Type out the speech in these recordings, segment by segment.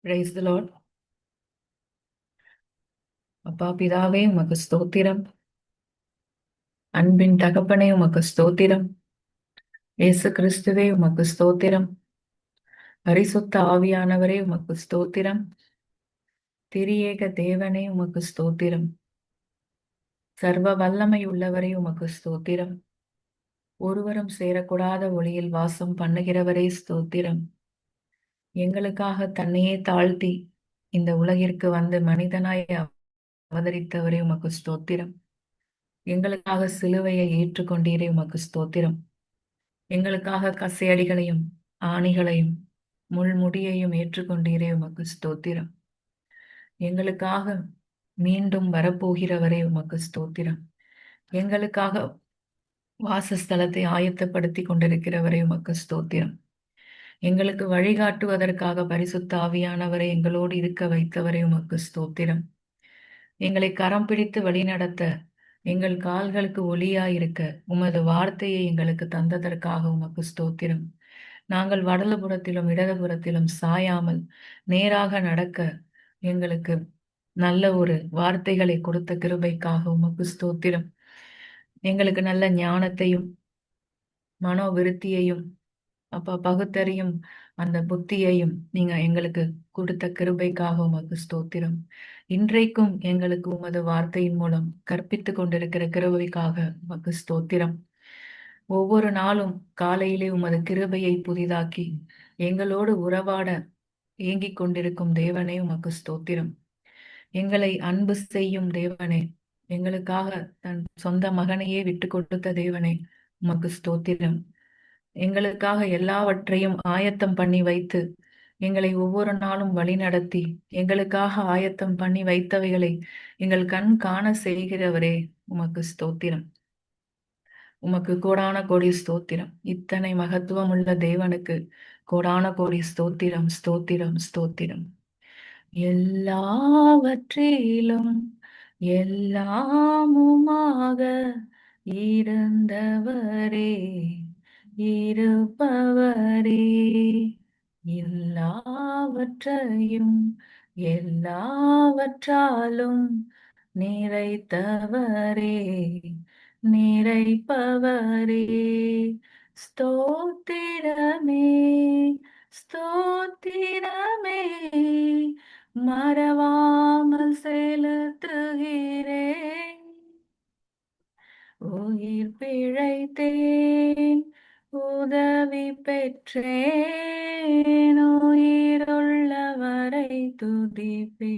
Price the Lord. அப்பா பிதாவே உமக்கு ஸ்தோத்திரம். அன்பின் தகப்பனே உமக்கு ஸ்தோத்திரம். இயேசு கிறிஸ்துவே உமக்கு ஸ்தோத்திரம். பரிசுத்த ஆவியானவரே உமக்கு ஸ்தோத்திரம். திரியேக தேவனே உமக்கு ஸ்தோத்திரம். சர்வ வல்லமை உள்ளவரே உமக்கு ஸ்தோத்திரம். ஒருவரும் சேரக்கூடாத ஒளியில் வாசம் பண்ணுகிறவரே ஸ்தோத்திரம். எங்களுக்காக தன்னையே தாழ்த்தி இந்த உலகிற்கு வந்து மனிதனாய் அவதரித்தவரே உமக்கு ஸ்தோத்திரம். எங்களுக்காக சிலுவையை ஏற்றுக்கொண்டீரே உமக்கு ஸ்தோத்திரம். எங்களுக்காக கசையடிகளையும் ஆணிகளையும் முள்முடியையும் ஏற்றுக்கொண்டீரே உமக்கு ஸ்தோத்திரம். எங்களுக்காக மீண்டும் வரப்போகிறவரே உமக்கு ஸ்தோத்திரம். எங்களுக்காக வாசஸ்தலத்தை ஆயத்தப்படுத்தி கொண்டிருக்கிறவரே உமக்கு ஸ்தோத்திரம். எங்களுக்கு வழிகாட்டுவதற்காக பரிசுத்த ஆவியானவரை எங்களோடு இருக்க வைத்தவரே உமக்கு ஸ்தோத்திரம். எங்களை கரம் பிடித்து வழிநடத்த எங்கள் கால்களுக்கு ஒளியாயிருக்க உமது வார்த்தையை எங்களுக்கு தந்ததற்காக உமக்கு ஸ்தோத்திரம். நாங்கள் வலதுபுறத்திலும் இடதுபுறத்திலும் சாயாமல் நேராக நடக்க எங்களுக்கு நல்ல ஒரு வார்த்தைகளை கொடுத்த கிருபைக்காக உமக்கு ஸ்தோத்திரம். எங்களுக்கு நல்ல ஞானத்தையும் மனோவிருத்தியையும் அப்பா பகுத்தறியும் அந்த புத்தியையும் நீங்க எங்களுக்கு கொடுத்த கிருபைக்காக உமக்கு ஸ்தோத்திரம். இன்றைக்கும் எங்களுக்கு உமது வார்த்தையின் மூலம் கற்பித்துக் கொண்டிருக்கிற கிருபைக்காக உமக்கு ஸ்தோத்திரம். ஒவ்வொரு நாளும் காலையிலே உமது கிருபையை புதிதாக்கி எங்களோடு உறவாட ஏங்கிக் கொண்டிருக்கும் தேவனே உமக்கு ஸ்தோத்திரம். எங்களை அன்பு செய்யும் தேவனே, எங்களுக்காக தன் சொந்த மகனையே விட்டு கொடுத்த தேவனே உமக்கு ஸ்தோத்திரம். எங்களுக்காக எல்லாவற்றையும் ஆயத்தம் பண்ணி வைத்து எங்களை ஒவ்வொரு நாளும் வழிநடத்தி எங்களுக்காக ஆயத்தம் பண்ணி வைத்தவைகளை எங்கள் கண் காண செய்கிறவரே உமக்கு ஸ்தோத்திரம். உமக்கு கோடான கோடி ஸ்தோத்திரம். இத்தனை மகத்துவம் உள்ள தேவனுக்கு கோடான கோடி ஸ்தோத்திரம், ஸ்தோத்திரம், ஸ்தோத்திரம். எல்லாவற்றிலும் எல்லாமுமாக இருந்தவரே, இருப்பவரே, எல்லாவற்றையும் எல்லாவற்றாலும் நிறைத்தவரே, நிறைப்பவரே, ஸ்தோத்திரமே, ஸ்தோத்திரமே, மறவாமல் செலுத்துகிறேன். உயிர் பிழைத்தேன், உதவி பெற்றேன், உயிருள்ளவரை துதிப்பேன்.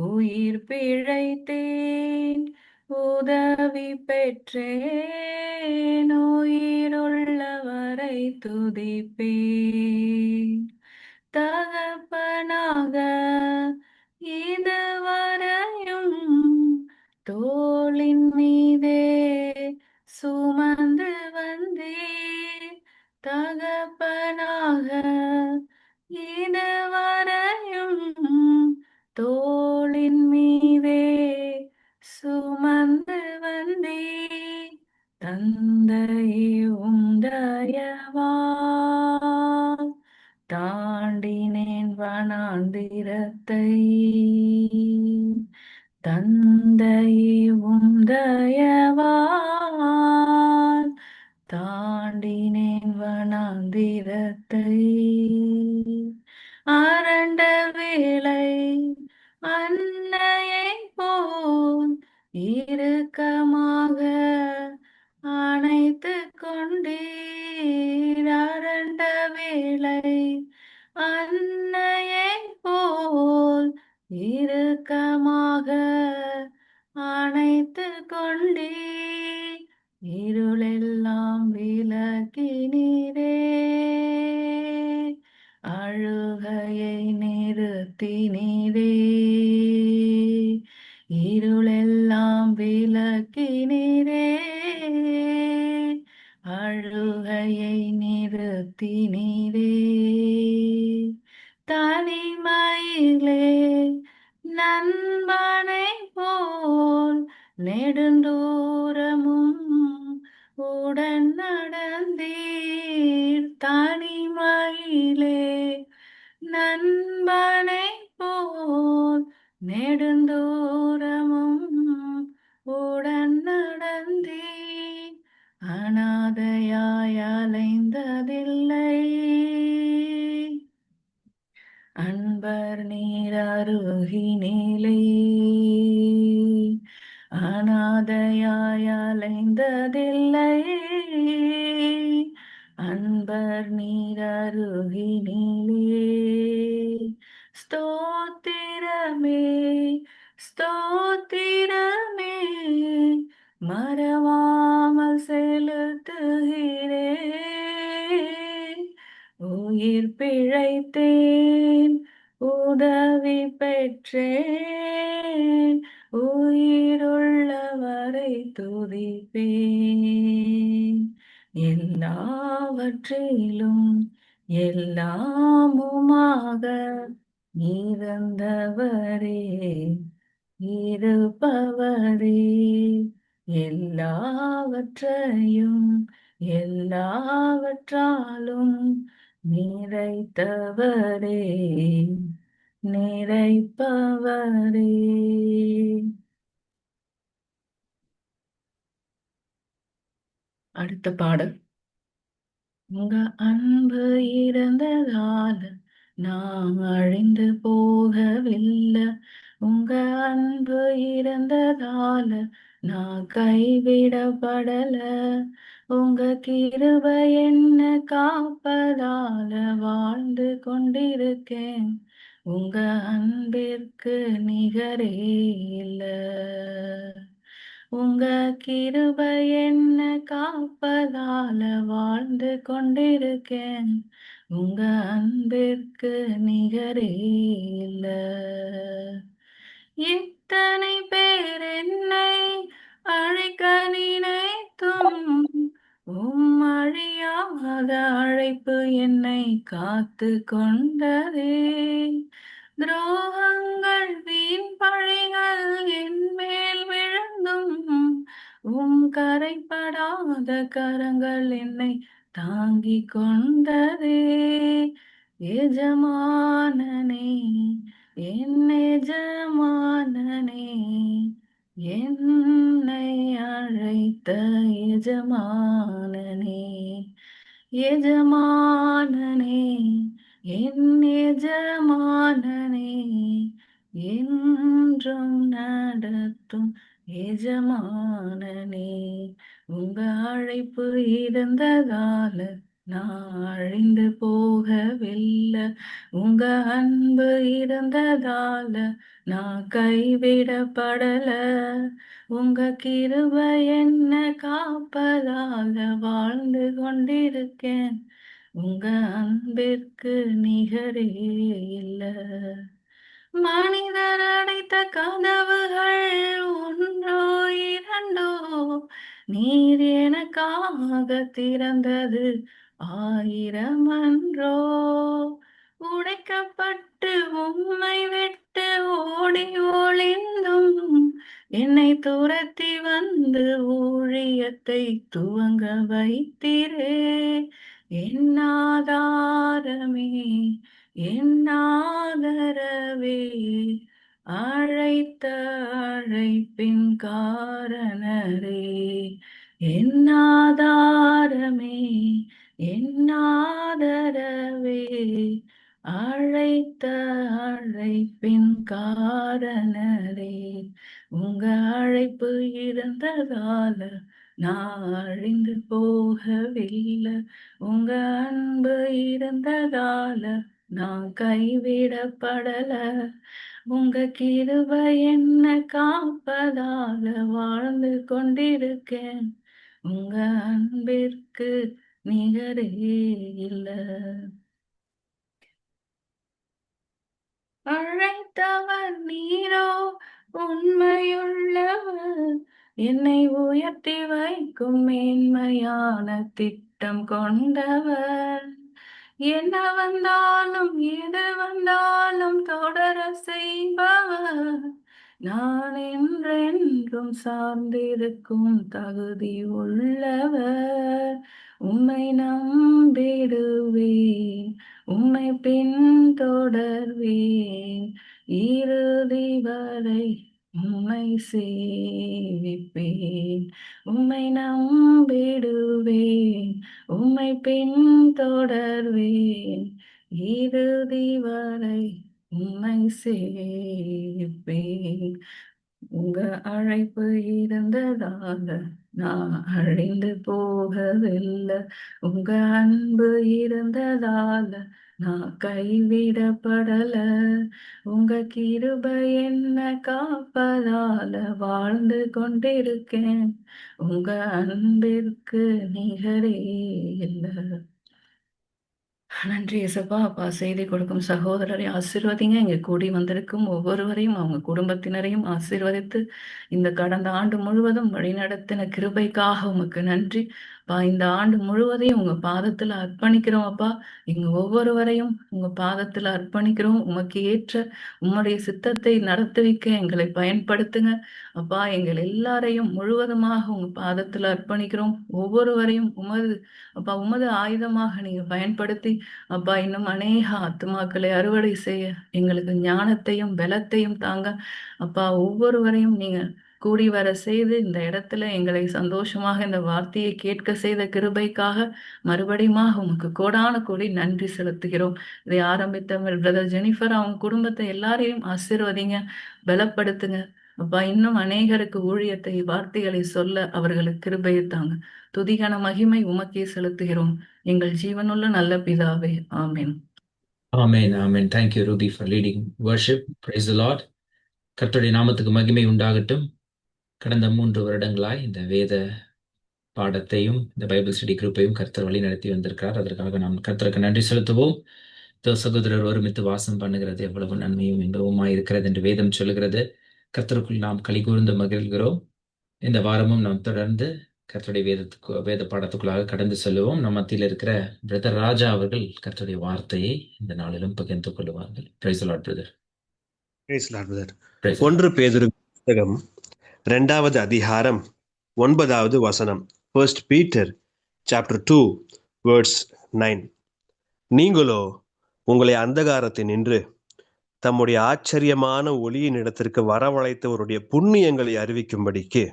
உயிர் பிழைத்தேன், உதவி பெற்றேன், உயிருள்ளவரை துதிப்பேன். தகப்பனாக இதுவரையும் தோளின் மீதே சுமந்து வந்தீர். தகப்பனாக இதுவரையும் தோளின் மீதே சுமந்து வந்தீர். தந்தையும் தயவால் தாண்டினேன் வனாந்திரத்தை. தந்தையும் தயவால் தாண்டினேன் வனாந்திரத்தை. அரண்ட வேளை அன்னையை போல் இறுக்கமாக அணைத்து கொண்டீர். அரண்ட வேளை அன்னையை போல் இறுக்கமாக அணைத்து கொண்டீர். இருளெல்லாம் விலக்கினீரே, அழுகையை நிறுத்தினீரே. இருளெல்லாம் விலக்கினீரே, அழுகையை நிறுத்தினீரே. தனிமையிலே நண்பனை போல் நெடுந்தூரமும் உடன் நடந்தீர். தனிமையிலே நண்பனை போல் நெடுந்தூரமும் உடன் நடந்தேன், அனாதையாய் அலைந்ததில்லை. அன்பர் நீர் அருகினிலே அனாதையாய் அலைந்ததில்லை. அன்பர் நீர் அருகினிலே ஸ்தோத்திரமே, ஸ்தோத்திரமே, மறவாமல் செலுத்துகிறேன். உயிர் பிழைத்தேன், உதவி பெற்றேன், உயிருள்ளவரை துதிப்பேன். எல்லாவற்றிலும் எல்லாமுமாக இருந்தவரே, இருப்பவரே, எல்லாவற்றையும் எல்லாவற்றாலும் நிறைத்தவரே, நிறைப்பவரே. அடுத்த பாடல். உங்க அன்பு இருந்ததால நான் அழிந்து போகவில்லை. உங்க அன்பு இருந்ததால நான் கைவிடப்படல. உங்க கிருபை என்ன காப்பதால வாழ்ந்து கொண்டிருக்கேன். உங்க அன்பிற்கு நிகரே இல்ல. உங்க கிருபை என்ன காப்பதால வாழ்ந்து கொண்டிருக்கேன். உங்க அன்பிற்கு நிகரே இல்ல. இத்தனை பேர் என்னை அழைக்க நினைத்தும் அழியாத அழைப்பு என்னை காத்து கொண்டதே. துரோகங்கள் வீண் பழிகள் என் மேல் விழுந்தும் கரைப்படாத கரங்கள் என்னை தாங்கிக் கொண்டதே. எஜமானனே, என் எஜமானனே, என்னை அழைத்த எஜமானனே, எஜமானனே, என் எஜமானனே, என்றும் நடத்தும் எஜமானனே. உங்க அழைப்பு இருந்ததால நான் அழிந்து போகவில்லை. உங்க அன்பு இருந்ததால நான் கைவிடப்படல. உங்க கிருபை என்ன காப்பதால வாழ்ந்து கொண்டிருக்கேன். உங்க அன்பிற்கு நிகரே இல்ல. மனிதர் அடைத்த கதவுகள் ஒன்றோ இரண்டோ, நீர் எனக்காக திறந்தது ஆயிரம் அன்றோ. உடைக்கப்பட்டு உம்மை விட்டு ஓடி ஒளிந்தும் என்னை துரத்தி வந்து ஊழியத்தை துவங்க வைத்தீரே. என் ஆதாரமே, என் ஆதரவே, அழைத்த அழைப்பின் காரணரே. என் ஆதாரமே, என் ஆதரவே, அழைத்த அழைப்பின் காரணரே. உங்க அழைப்பு இருந்ததால நான் அழிந்து போகவில்லை. உங்க அன்பு இருந்ததால நான் கைவிடப்படல. உங்க கிருபை என்ன காப்பதால வாழ்ந்து கொண்டிருக்கேன். உங்க அன்பிற்கு நிகரே இல்ல. அழைத்தவர் நீரோ உண்மையுள்ளவர், என்னை உயர்த்தி வைக்கும் மேன்மையான திட்டம் கொண்டவர். என்ன வந்தாலும் எது வந்தாலும் தொடர செய்பவர், நான் என்றென்றும் சார்ந்திருக்கும் தகுதி உள்ளவர். உம்மை நம்பிடுவேன், உம்மை பின்தொடர்வேன், இறுதி வரை உம்மை சேவிப்பேன். உம்மை நம்பிடுவேன், உம்மை பின்தொடர்வேன், இறுதி வரை உம்மை சேவிப்பேன். உங்க அழைப்பு இருந்ததால நான் அழிந்து போகவில்லை. உங்க அன்பு இருந்ததால நான் கைவிடப்படல. உங்க கிருபை என்ன காப்பதால வாழ்ந்து கொண்டிருக்கேன். உங்க அன்பிற்கு நிகரே இல்லை. நன்றி இசப்பா. அப்பா, செய்தி கொடுக்கும் சகோதரரை ஆசீர்வதிங்க. இங்க கூடி வந்திருக்கும் ஒவ்வொருவரையும் அவங்க குடும்பத்தினரையும் ஆசீர்வதித்து இந்த கடந்த ஆண்டு முழுவதும் வழிநடத்தின கிருபைக்காக உமக்கு நன்றி. அப்பா, இந்த ஆண்டு முழுவதையும் உங்க பாதத்துல அர்ப்பணிக்கிறோம். அப்பா, எங்க ஒவ்வொருவரையும் உங்க பாதத்துல அர்ப்பணிக்கிறோம். உமக்கு ஏற்ற உம்முடைய சித்தத்தை நடத்துவிக்க எங்களை பயன்படுத்துங்க. அப்பா, எங்கள் எல்லாரையும் முழுவதுமாக உங்க பாதத்துல அர்ப்பணிக்கிறோம். ஒவ்வொருவரையும் உமது ஆயுதமாக நீங்க பயன்படுத்தி அப்பா, இன்னும் அநேக ஆத்துமாக்களை அறுவடை செய்ய எங்களுக்கு ஞானத்தையும் பலத்தையும் தாங்க. அப்பா, ஒவ்வொருவரையும் நீங்க கூடி வர செய்து இந்த இடத்துல எங்களை சந்தோஷமாக இந்த வார்த்தையை கேட்க செய்த கிருபைக்காக மறுபடியுமாக உமக்கு கோடான கோடி நன்றி செலுத்துகிறோம். இதை ஆரம்பித்த பிரதர் ஜெனிஃபர் அவங்க குடும்பத்தை எல்லாரையும் ஆசீர்வதிங்க, பலப்படுத்துங்க. அப்பா, இன்னும் அநேகருக்கு ஊழியத்தை வார்த்தைகளை சொல்ல அவர்களுக்கு கிருபையை தாங்க. துதிகான மகிமை உமக்கே செலுத்துகிறோம் எங்கள் ஜீவனுள்ள நல்ல பிதாவே. ஆமென். Amen. Amen. Thank you, Ruby, for leading worship. Praise the Lord. கர்த்தருடைய நாமத்துக்கு மகிமை உண்டாகட்டும். கடந்த 3 வருடங்களாய் இந்த வேத பாடத்தையும் இந்த பைபிள் ஸ்டடி குரூப்பையும் கர்த்தர் வழி நடத்தி வந்திருக்கிறார். அதற்காக நாம் கர்த்தருக்கு நன்றி செலுத்துவோம். சகோதரர் ஒருமித்து வாசம் பண்ணுகிறது எவ்வளவு நன்மையும் இன்பவுமாய் இருக்கிறது என்று வேதம் சொல்லுகிறது. கர்த்தருக்குள் நாம் களி கூர்ந்து மகிழ்கிறோம். இந்த வாரமும் நாம் தொடர்ந்து கர்த்தருடைய வேத பாடத்துக்குள்ளாக கடந்து செல்லுவோம். நம் மத்தியில் இருக்கிற பிரதர் ராஜா அவர்கள் கர்த்தருடைய வார்த்தையை இந்த நாளிலும் பகிர்ந்து கொள்ளுவார்கள். Praise the Lord brother. Praise the Lord brother. 1 Pethuru புத்தகம் 2வது அதிகாரம் 9வது வசனம். 1 Peter chapter 2 verse 9. நீங்களோ உங்களை அந்தகாரத்தினின்று தம்முடைய ஆச்சரியமான ஒளியின் இடத்திற்கு வரவழைத்தவருடைய புண்ணியங்களை அறிவிக்கும்படிக்கு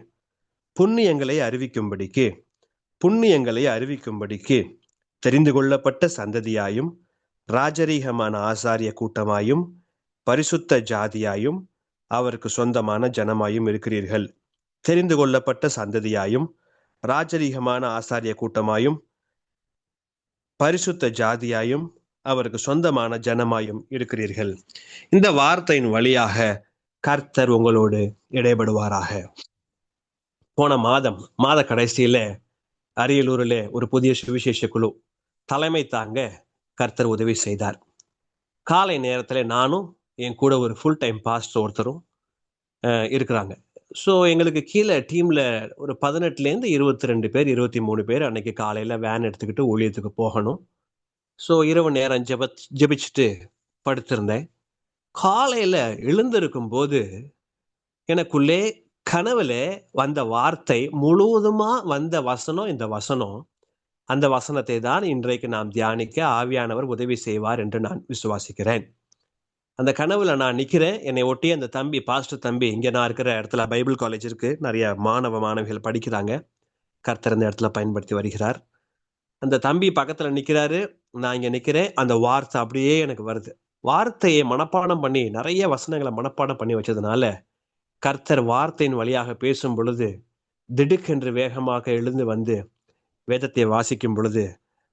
தெரிந்து கொள்ளப்பட்ட சந்ததியாயும் ராஜரீகமான ஆசாரிய கூட்டமாயும் பரிசுத்த ஜாதியாயும் அவருக்கு சொந்தமான ஜனமாயும் இருக்கிறீர்கள். தெரிந்து கொள்ளப்பட்ட சந்ததியாயும் ராஜரீகமான ஆசாரிய கூட்டமாயும் பரிசுத்த ஜாதியாயும் அவருக்கு சொந்தமான ஜனமாயும் இருக்கிறீர்கள். இந்த வார்த்தையின் வழியாக கர்த்தர் உங்களோடு இடைபடுவாராக. போன மாத கடைசியில அரியலூரில் ஒரு புதிய சுவிசேஷ குழு தலைமை தாங்க கர்த்தர் உதவி செய்தார். காலை நேரத்தில் நானும் என் கூட ஒரு ஃபுல் டைம் பாஸ்டர் ஒருத்தரும் இருக்கிறாங்க. ஸோ எங்களுக்கு கீழே டீமில் ஒரு 18லேருந்து 22 பேர் 23 பேர் அன்னைக்கு காலையில் வேன் எடுத்துக்கிட்டு ஊழியத்துக்கு போகணும். ஸோ இரவு நேரம் ஜெபிச்சுட்டு படுத்திருந்தேன். காலையில் எழுந்திருக்கும் போது எனக்குள்ளே கனவுல வந்த வார்த்தை முழுவதுமா வந்த வசனம் இந்த வசனம். அந்த வசனத்தை தான் இன்றைக்கு நாம் தியானிக்க ஆவியானவர் உதவி செய்வார் என்று நான் விசுவாசிக்கிறேன். அந்த கனவுல நான் நிக்கிறேன். என்னை ஒட்டி அந்த தம்பி, பாஸ்டர் தம்பி, இங்க நான் இருக்கிற இடத்துல பைபிள் காலேஜ் இருக்கு, நிறைய மாணவிகள் படிக்கிறாங்க. கர்த்தர் இந்த இடத்துல பயன்படுத்தி வருகிறார். அந்த தம்பி பக்கத்துல நிக்கிறாரு, நான் இங்க நிக்கிறேன். அந்த வார்த்தை அப்படியே எனக்கு வருது. வார்த்தையை மனப்பாடம் பண்ணி நிறைய வசனங்களை மனப்பாடம் பண்ணி வச்சதுனால கர்த்தர் வார்த்தையின் வழியாக பேசும் பொழுது திடுக்கென்று வேகமாக எழுந்து வந்து வேதத்தை வாசிக்கும் பொழுது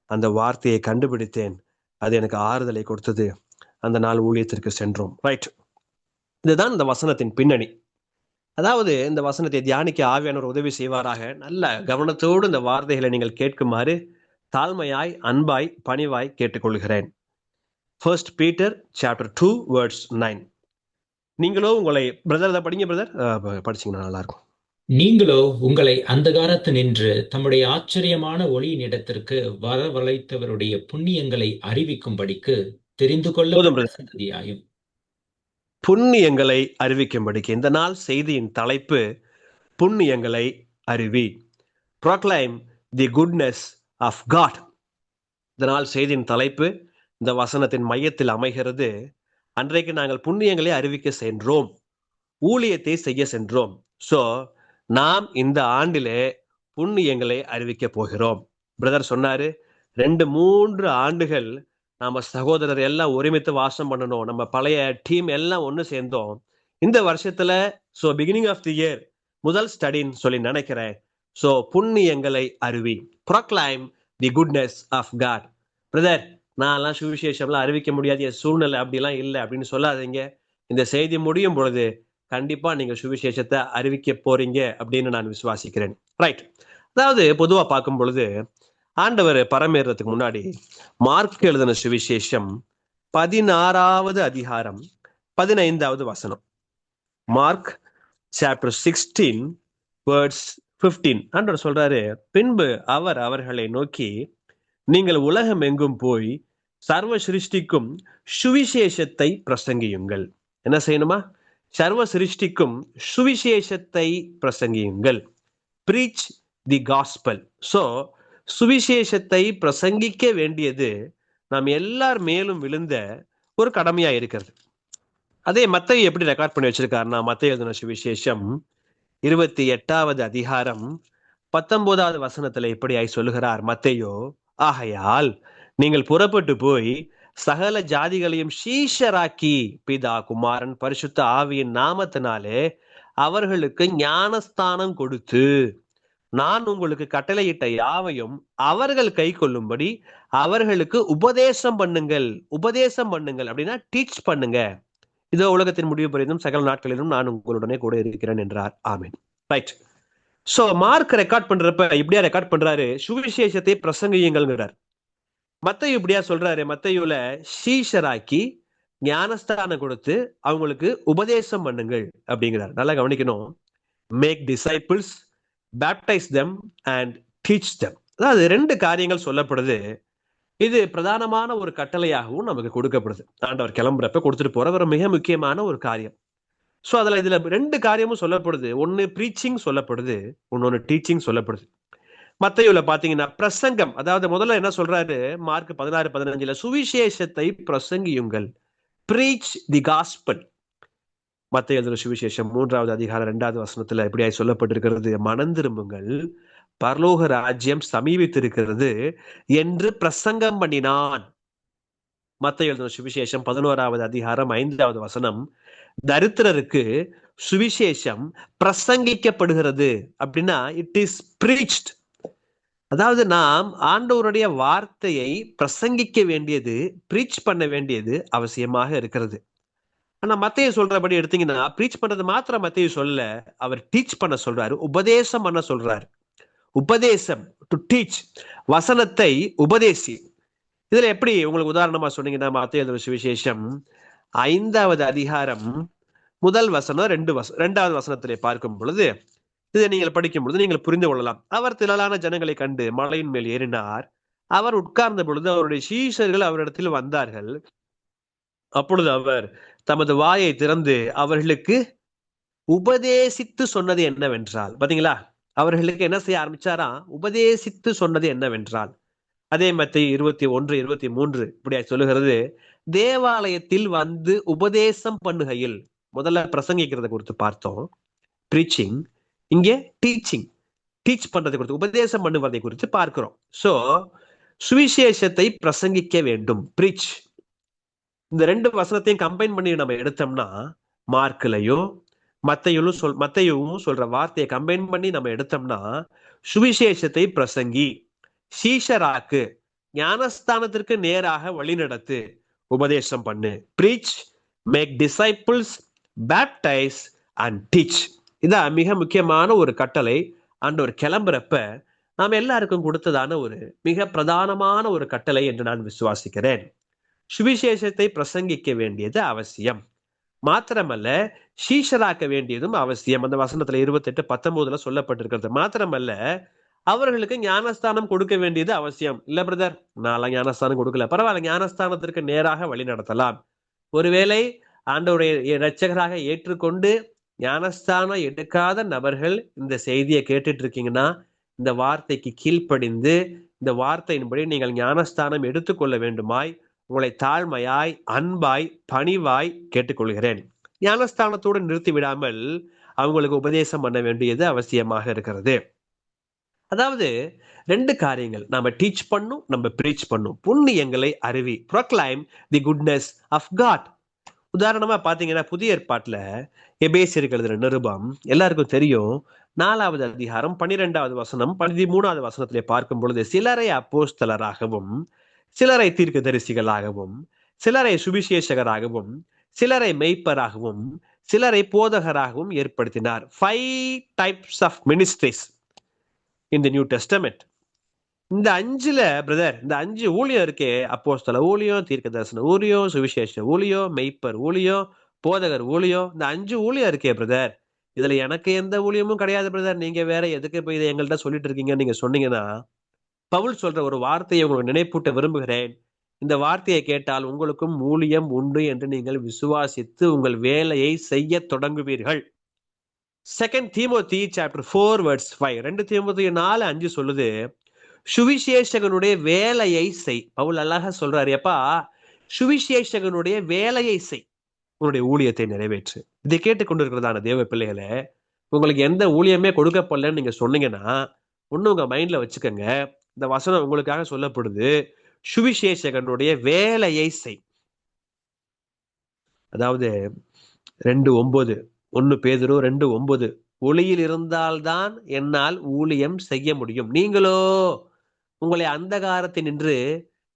அந்த வார்த்தையை கண்டுபிடித்தேன். அது எனக்கு ஆறுதலை கொடுத்தது. அந்த நாள் ஊழியத்திற்கு சென்றோம். ரைட், இதுதான் இந்த வசனத்தின் பின்னணி. அதாவது இந்த வசனத்தை தியானிக்க ஆவியானவர் உதவி செய்வாராக. நல்ல கவனத்தோடு இந்த வார்த்தைகளை நீங்கள் கேட்குமாறு தாழ்மையாய், அன்பாய், பணிவாய் கேட்டுக்கொள்கிறேன். 1 Peter chapter 2 verse 9. நீங்களோ உங்களை, பிரதர் அதை படிங்க பிரதர், படிச்சிங்கன்னா நல்லா இருக்கும். நீங்களோ உங்களை அந்தகாரத்தினின்று தம்முடைய ஆச்சரியமான ஒளியின் இடத்திற்கு வரவழைத்தவருடைய புண்ணியங்களை அறிவிக்கும்படிக்கு தெரிந்து கொள்ளப்பட்ட சந்ததியாயும். புண்ணியங்களை அறிவிக்கும்படிக்கு. இந்த நாள் செய்தியின் தலைப்பு புண்ணியங்களை அறிவி. Proclaim the goodness of God. இந்த நாள் செய்தியின் தலைப்பு இந்த வசனத்தின் மையத்தில் அமைகிறது. அன்றைக்கு நாங்கள் புண்ணியங்களை அறிவிக்க சென்றோம், ஊழியத்தை செய்ய சென்றோம். ஸோ நாம் இந்த ஆண்டிலே புண்ணியங்களை அறிவிக்க போகிறோம். பிரதர் சொன்னாரு, 2-3 ஆண்டுகள் நம்ம சகோதரர் எல்லாம் ஒருமித்து வாசம் பண்ணணும், நம்ம பழைய டீம் எல்லாம் ஒன்று சேர்ந்தோம். இந்த வருஷத்துல so beginning of the year முதல் ஸ்டடின்னு சொல்லி நினைக்கிறேன். ஸோ புண்ணியங்களை அறிவி, proclaim the goodness of God. Brother, நான்லாம் சுவிசேஷம்லாம் அறிவிக்க முடியாது, என் சூழ்நிலை அப்படிலாம் இல்லை அப்படின்னு சொல்லாதீங்க. இந்த செய்தி முடியும் பொழுது கண்டிப்பா நீங்க சுவிசேஷத்தை அறிவிக்க போறீங்க அப்படின்னு நான் விசுவாசிக்கிறேன். ரைட். அதாவது பொதுவா பார்க்கும் பொழுது ஆண்டவர் பரமேறதுக்கு முன்னாடி மார்க் எழுதின சுவிசேஷம் 16வது அதிகாரம் 15வது வசனம். Mark chapter 16 words 15. ஆண்டவர் சொல்றாரு, பின்பு அவர் அவர்களை நோக்கி, நீங்கள் உலகம் எங்கும் போய் சர்வ சிருஷ்டிக்கும் சுவிசேஷத்தை பிரசங்கியுங்கள். என்ன செய்யணுமா? சர்வ சிருஷ்டிக்கும் சுவிசேஷத்தை பிரசங்கியுங்கள். preach தி காஸ்பல். ஸோ சுவிசேஷத்தை பிரசங்கிக்க வேண்டியது நாம் எல்லார் மேலும் விழுந்த ஒரு கடமையா இருக்கிறது. அதே மத்தேயு எப்படி ரெக்கார்ட் பண்ணி வச்சிருக்காருன்னா, மத்தேயு எழுதின சுவிசேஷம் 28வது அதிகாரம் 19வது வசனத்துல இப்படியாய் சொல்லுகிறார் மத்தேயு, ஆகையால் நீங்கள் புறப்பட்டு போய் சகல ஜாதிகளையும் சீஷராக்கி பிதா குமாரன் பரிசுத்த ஆவியின் நாமத்தினாலே அவர்களுக்கு ஞானஸ்தானம் கொடுத்து நான் உங்களுக்கு கட்டளையிட்ட யாவையும் அவர்கள் கை கொள்ளும்படி அவர்களுக்கு உபதேசம் பண்ணுங்கள். உபதேசம் பண்ணுங்கள் அப்படின்னா டீச் பண்ணுங்க. இதோ உலகத்தின் முடிவு பரிந்தும் சகல நாட்களிலும் நான் உங்களுடனே கூட இருக்கிறேன் என்றார். ஆமீன். ரைட். சோ மார்க் ரெக்கார்ட் பண்றப்ப இப்படியா ரெக்கார்ட் பண்றாரு, சுவிசேஷத்தை பிரசங்கியுங்கள்ங்கிறார். மத்தேயு இப்படியா சொல்றாரு, மத்தேயுல சீஷராக்கி ஞானஸ்தானம் கொடுத்து அவங்களுக்கு உபதேசம் பண்ணுங்கள் அப்படிங்கிறார். நல்லா கவனிக்கணும். Make disciples, baptise them and teach them. அதாவது 2 காரியங்கள் சொல்லப்படுது. இது பிரதானமான ஒரு கட்டளையாகவும் நமக்கு கொடுக்கப்படுது. ஆண்டவர் கிளம்புறப்ப கொடுத்துட்டு போற ஒரு மிக முக்கியமான ஒரு காரியம். ஸோ இதுல 2 காரியமும் சொல்லப்படுது. ஒன்னு ப்ரீச்சிங் சொல்லப்படுது, இன்னொன்னு டீச்சிங் சொல்லப்படுது. மத்தேயுல பாத்தீங்கன்னா பிரசங்கம், அதாவது முதல்ல என்ன சொல்றாரு, மார்க் 16-15 சுவிசேஷத்தை பிரசங்கியுங்கள், preach தி காஸ்பல். மத்தேயு எழுதின சுவிசேஷம் 3வது அதிகாரம் 2வது வசனத்துல இப்படியாய் சொல்லப்பட்டிருக்கிறது, மனம் திரும்புங்கள், பரலோக ராஜ்யம் சமீபித்திருக்கிறது என்று பிரசங்கம் பண்ணினான். மத்தேயு எழுதின சுவிசேஷம் 11வது அதிகாரம் 5வது வசனம், தரித்திரருக்கு சுவிசேஷம் பிரசங்கிக்கப்படுகிறது அப்படின்னா இட் இஸ் preached. அதாவது நாம் ஆண்டவருடைய வார்த்தையை பிரசங்கிக்க வேண்டியது, பிரீச் பண்ண வேண்டியது அவசியமாக இருக்கிறது. ஆனா மத்தேயு சொல்றபடி எடுத்தீங்கன்னா பிரீச் பண்றது மாத்திரம் மத்தேயு சொல்ல, அவர் டீச் பண்ண சொல்றாரு, உபதேசம் பண்ண சொல்றாரு. உபதேசம், டு டீச், வசனத்தை உபதேசி. இதுல எப்படி உங்களுக்கு உதாரணமா சொன்னீங்கன்னா மத்தேயு எழுதின சுவிசேஷம் 5வது அதிகாரம் 1 வசனம் 2வது வசனத்திலே பார்க்கும் பொழுது இதை நீங்கள் படிக்கும் பொழுது நீங்கள் புரிந்து கொள்ளலாம். அவர் திரளான ஜனங்களை கண்டு மலையின் மேல் ஏறினார். அவர் உட்கார்ந்த பொழுது அவருடைய சீஷர்கள் அவரிடத்தில் வந்தார்கள். அப்பொழுது அவர் தமது வாயை திறந்து அவர்களுக்கு உபதேசித்து சொன்னது என்னவென்றால், பாத்தீங்களா, அவர்களுக்கு என்ன செய்ய ஆரம்பிச்சாரா, உபதேசித்து சொன்னது என்னவென்றால், அதே மத்தேயு 21-23 இப்படியா சொல்லுகிறது, தேவாலயத்தில் வந்து உபதேசம் பண்ணுகையில், முதல்ல பிரசங்கிக்கிறத குறித்து பார்த்தோம், பிரீச்சிங். இங்கே டீச்சிங், டீச் பண்றதை குறித்து, உபதேசம் பண்ணுவதை குறித்து பார்க்கிறோம். சோ சுவிசேஷத்தை பிரசங்கிக்க வேண்டும், பிரீச். இந்த 2 வசனத்தையும் கம்பைன் பண்ணி நம்ம எடுத்தோம்னா, மார்க்லையும் மத்தேயுவும் சொல்ற வார்த்தையை கம்பைன் பண்ணி நம்ம எடுத்தோம்னா, சுவிசேஷத்தை பிரசங்கி, சீஷராக்கு, ஞானஸ்தானத்திற்கு நேராக வழிநடத்து, உபதேசம் பண்ணு, preach, make disciples, baptise and teach. இதான் மிக முக்கியமான ஒரு கட்டளை. ஆண்டவர் கிளம்புறப்ப நாம் எல்லாருக்கும் கொடுத்ததான ஒரு மிக பிரதானமான ஒரு கட்டளை என்று நான் விசுவாசிக்கிறேன். சுவிசேஷத்தை பிரசங்கிக்க வேண்டியது அவசியம், மாத்திரமல்ல சீஷராக்க வேண்டியதும் அவசியம். அந்த வசனத்துல 28-19 சொல்லப்பட்டிருக்கிறது. மாத்திரமல்ல அவர்களுக்கு ஞானஸ்தானம் கொடுக்க வேண்டியது அவசியம். இல்ல பிரதர், நான் ஞானஸ்தானம் கொடுக்கல, பரவாயில்ல, ஞானஸ்தானத்திற்கு நேராக வழி நடத்தலாம். ஒருவேளை ஆண்டவரை இரட்சகராக ஏற்றுக்கொண்டு ஞானஸ்தானம் எடுக்காத நபர்கள் இந்த செய்தியை கேட்டுட்டு இருக்கீங்கன்னா, இந்த வார்த்தைக்கு கீழ்ப்படிந்து இந்த வார்த்தையின்படி நீங்கள் ஞானஸ்தானம் எடுத்துக்கொள்ள வேண்டுமாய் உங்களை தாழ்மையாய், அன்பாய், பணிவாய் கேட்டுக்கொள்கிறேன். ஞானஸ்தானத்தோடு நிறுத்தி விடாமல் அவங்களுக்கு உபதேசம் பண்ண வேண்டியது அவசியமாக இருக்கிறது. அதாவது 2 காரியங்கள், நம்ம டீச் பண்ணும், நம்ம பிரீச் பண்ணும். புண்ணியங்களை அறிவி, proclaim the goodness of God. உதாரணமா பாத்தீங்கன்னா, புதிய ஏற்பாட்டுல எபேசியருக்கு எழுதின நிருபம் எல்லாருக்கும் தெரியும். 4வது அதிகாரம் 12வது வசனம் 13வது வசனத்திலே பார்க்கும் பொழுது, சிலரை அப்போஸ்தலராகவும், சிலரை தீர்க்கதரிசிகளாகவும், சிலரை சுவிசேஷகராகவும், சிலரை மெய்ப்பராகவும், சிலரை போதகராகவும் ஏற்படுத்தினார். 5 types of ministries in the New Testament. இந்த 5ல பிரதர், இந்த 5 ஊழியம் இருக்கே, அப்போஸ்தல ஊழியம், தீர்க்கதரிசன ஊழியம், சுவிசேஷ ஊழியம், மெய்ப்பர் ஊழியம், போதகர் ஊழியம், இந்த 5 ஊழியம் இருக்கே பிரதர், இதுல எனக்கு எந்த ஊழியமும் கிடையாது பிரதர், நீங்க வேற எதுக்கு போய் இதை எங்கள்கிட்ட சொல்லிட்டு இருக்கீங்கன்னு நீங்க சொன்னீங்கன்னா, பவுல் சொல்ற ஒரு வார்த்தையை உங்களுக்கு நினைப்பூட்ட விரும்புகிறேன். இந்த வார்த்தையை கேட்டால் உங்களுக்கும் ஊழியம் உண்டு என்று நீங்கள் விசுவாசித்து உங்கள் வேலையை செய்ய தொடங்குவீர்கள். 2 Timothy chapter 4 verse 5, 2 தீமோத்தேயு 4:5 சொல்லுது, சுவிசேஷகனுடைய வேலையை செய். பவுல் அழகா சொல்றாரு, எப்பா சுவிசேஷகனுடைய வேலையை செய், உன்னுடைய ஊழியத்தை நிறைவேற்று. இதை கேட்டுக்கொண்டிருக்கிறதான தேவ பிள்ளைகளே, உங்களுக்கு எந்த ஊழியமே கொடுக்கப்படலன்னு நீங்க சொன்னீங்கன்னா, ஒண்ணு உங்க மைண்ட்ல வச்சுக்கோங்க, இந்த வசனம் உங்களுக்காக சொல்லப்படுது, சுவிசேஷகனுடைய வேலையை செய். அதாவது 2:9, 1 பேதுரு 2:9, ஒளியில் இருந்தால்தான் என்னால் ஊழியம் செய்ய முடியும், நீங்களோ உங்களை அந்தகாரத்தில் நின்று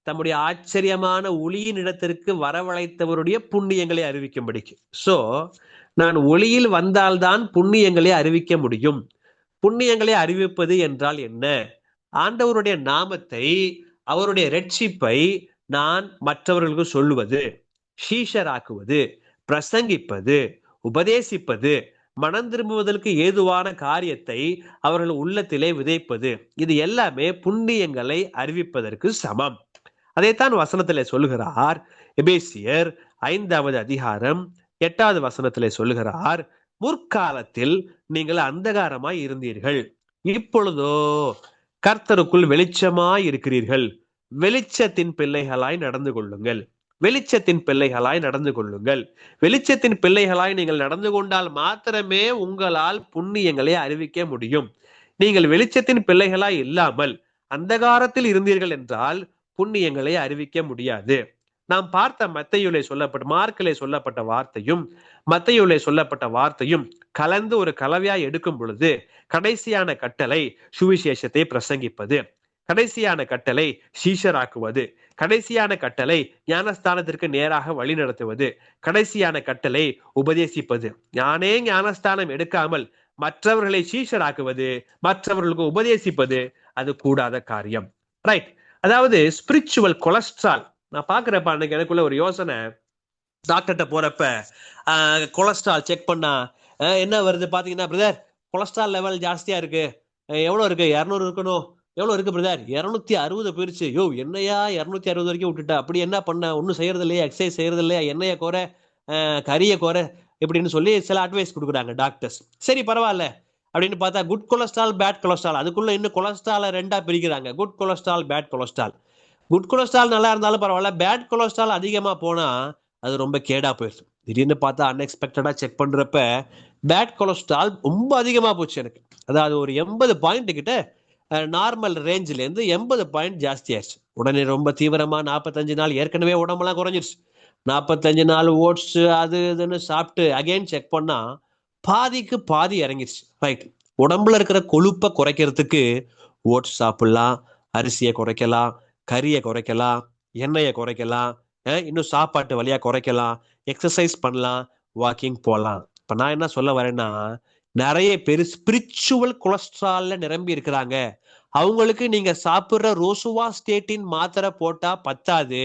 தம்முடைய ஆச்சரியமான ஒளியின் இடத்திற்கு வரவழைத்தவருடைய புண்ணியங்களை அறிவிக்கும்படிக்கு. சோ நான் ஒளியில் வந்தால்தான் புண்ணியங்களை அறிவிக்க முடியும். புண்ணியங்களை அறிவிப்பது என்றால் என்ன? ஆண்டவருடைய நாமத்தை, அவருடைய ரட்சிப்பை நான் மற்றவர்களுக்கு சொல்லுவது, சீஷராக்குவது, பிரசங்கிப்பது, உபதேசிப்பது, மனம் திரும்புவதற்கு ஏதுவான காரியத்தை அவர்கள் உள்ளத்திலே விதைப்பது, இது எல்லாமே புண்ணியங்களை அறிவிப்பதற்கு சமம். அதைத்தான் வசனத்திலே சொல்லுகிறார். எபேசியர் 5வது அதிகாரம் 8வது வசனத்திலே சொல்லுகிறார், முற்காலத்தில் நீங்கள் அந்தகாரமாய் இருந்தீர்கள், இப்பொழுதோ கர்த்தருக்குள் வெளிச்சமாய் இருக்கிறீர்கள், வெளிச்சத்தின் பிள்ளைகளாய் நடந்து கொள்ளுங்கள். வெளிச்சத்தின் பிள்ளைகளாய் நடந்து கொள்ளுங்கள். வெளிச்சத்தின் பிள்ளைகளாய் நீங்கள் நடந்து கொண்டால் மாத்திரமே உங்களால் புண்ணியங்களை அறிவிக்க முடியும். நீங்கள் வெளிச்சத்தின் பிள்ளைகளாய் இல்லாமல் அந்தகாரத்தில் இருந்தீர்கள் என்றால் புண்ணியங்களை அறிவிக்க முடியாது. நாம் பார்த்த மத்தேயுவிலே சொல்லப்பட்ட, மார்க்கிலே சொல்லப்பட்ட வார்த்தையும் மத்தேயுவிலே சொல்லப்பட்ட வார்த்தையும் கலந்து ஒரு கலவையாய் எடுக்கும் பொழுது, கடைசியான கட்டளை சுவிசேஷத்தை பிரசங்கிப்பது, கடைசியான கட்டளை சீஷராக்குவது, கடைசியான கட்டளை ஞானஸ்தானத்திற்கு நேராக வழி நடத்துவது, கடைசியான கட்டளை உபதேசிப்பது. நானே ஞானஸ்தானம் எடுக்காமல் மற்றவர்களை சீஷராக்குவது, மற்றவர்களுக்கு உபதேசிப்பது, அது கூடாத காரியம். ரைட்? அதாவது ஸ்பிரிச்சுவல் கொலஸ்ட்ரால். நான் பாக்குறப்ப அன்னைக்கு எனக்குள்ள ஒரு யோசனை, டாக்டர்கிட்ட போறப்ப கொலஸ்ட்ரால் செக் பண்ணா என்ன வருது பாத்தீங்கன்னா, பிரதர் கொலஸ்ட்ரால் லெவல் ஜாஸ்தியா இருக்கு, எவ்வளவு இருக்கு, 200 இருக்கணும், எவ்வளவு இருக்கு பிரதர், 260 போயிருச்சு, யோ என்னையா 260 வரைக்கும் விட்டுட்டா, அப்படி என்ன பண்ண, ஒன்னும் செய்யறது இல்லையா, எக்ஸசைஸ் செய்யறது இல்லையா, எண்ணெய குறை, கறியை குறை, இப்படின்னு சொல்லி சில அட்வைஸ் கொடுக்குறாங்க டாக்டர்ஸ். சரி பரவாயில்ல அப்படின்னு பார்த்தா, குட் கொலஸ்ட்ரால், பேட் கொலஸ்ட்ரால், அதுக்குள்ள இன்னும் கொலஸ்ட்ரால 2ஆ பிரிக்கிறாங்க, good cholesterol, bad cholesterol. Good cholesterol நல்லா இருந்தாலும் பரவாயில்ல, பேட் கொலஸ்ட்ரால் அதிகமா போனா அது ரொம்ப கேடா போயிடுச்சு. திடீர்னு பார்த்தா அன்எக்ஸ்பெக்டடா செக் பண்றப்ப பேட் கொலஸ்ட்ரால் ரொம்ப அதிகமா போச்சு எனக்கு. அதாவது ஒரு 80 பாயிண்ட் கிட்ட நார்மல் ரேஞ்சில இருந்து 80 பாயிண்ட் ஜாஸ்தி ஆயிடுச்சு. உடனே ரொம்ப தீவிரமா 45 நாள், ஏற்கனவே உடம்பெல்லாம் குறைஞ்சிருச்சு, 45 நாள் ஓட்ஸ் அது இதுன்னு சாப்பிட்டு அகைன் செக் பண்ணா பாதிக்கு பாதி இறங்கிருச்சு. ரைட்? உடம்புல இருக்கிற கொழுப்பை குறைக்கிறதுக்கு ஓட்ஸ் சாப்பிடலாம், அரிசியை குறைக்கலாம், கறியை குறைக்கலாம், எண்ணெயை குறைக்கலாம், இன்னும் சாப்பாட்டு வழியா குறைக்கலாம், எக்ஸசைஸ் பண்ணலாம், வாக்கிங் போகலாம். இப்ப நான் என்ன சொல்ல வரேன்னா, நிறைய பேர் ஸ்பிரிச்சுவல் கொலஸ்ட்ரால்ல நிரம்பி இருக்கிறாங்க. அவங்களுக்கு நீங்க சாப்பிடுற ரோசுவா ஸ்டேட்டின் மாத்திரை போட்டா பத்தாது,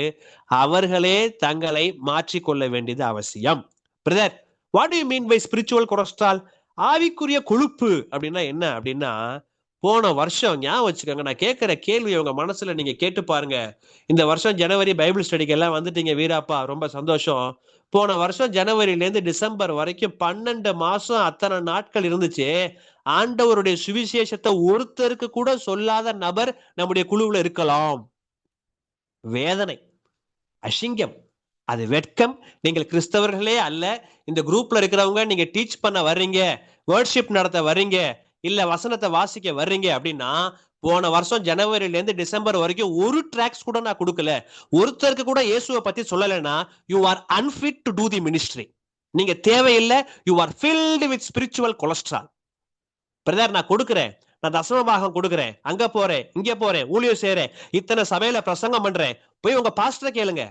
அவர்களே தங்களை மாற்றிக்கொள்ள வேண்டியது அவசியம். Brother, what do you mean by spiritual cholesterol? ஆவிக்குரிய கொழுப்பு அப்படின்னா என்ன அப்படின்னா, போன வருஷம் ஞாபகம் வச்சுக்கோங்க, நான் கேட்கிற கேள்வி உங்க மனசுல நீங்க கேட்டு பாருங்க. இந்த வருஷம் ஜனவரி பைபிள் ஸ்டடிக்கு எல்லாம் வந்துட்டீங்க வீராப்பா, ரொம்ப சந்தோஷம். போன வருஷம் ஜனவரியில இருந்து டிசம்பர் வரைக்கும் 12 மாசம் அத்தனை நாட்கள் இருந்துச்சு. ஆண்டவருடைய சுவிசேஷத்தை ஒருத்தருக்கு கூட சொல்லாத நபர் நம்முடைய குழுவுல இருக்கலாம். வேதனை, அசிங்கம், அது வெட்கம். நீங்கள் கிறிஸ்தவர்களே அல்ல, இந்த குரூப்ல இருக்கிறவங்க நீங்க டீச் பண்ண வர்றீங்க, வர்ஷிப் நடத்த வர்றீங்க, இல்ல வசனத்தை வாசிக்க வர்றீங்க அப்படின்னா, போன வருஷம் ஜனவரியில இருந்து டிசம்பர் வரைக்கும் ஒரு ட்ராக்ஸ் கூட நான் கொடுக்கல, ஒருத்தருக்கு கூட இயேசுவை பத்தி சொல்லலைன்னா you are unfit to do the ministry. நீங்க தேவையில்லை. You are filled with spiritual cholesterol. Brother, நான் கொடுக்குறேன், நான் தசமபாகம் கொடுக்குறேன், அங்க போறேன், இங்க போறேன், ஊழியம் செய்யறேன், இத்தனை சபையில பிரசங்கம் பண்றேன். போய் உங்க பாஸ்டரை கேளுங்க,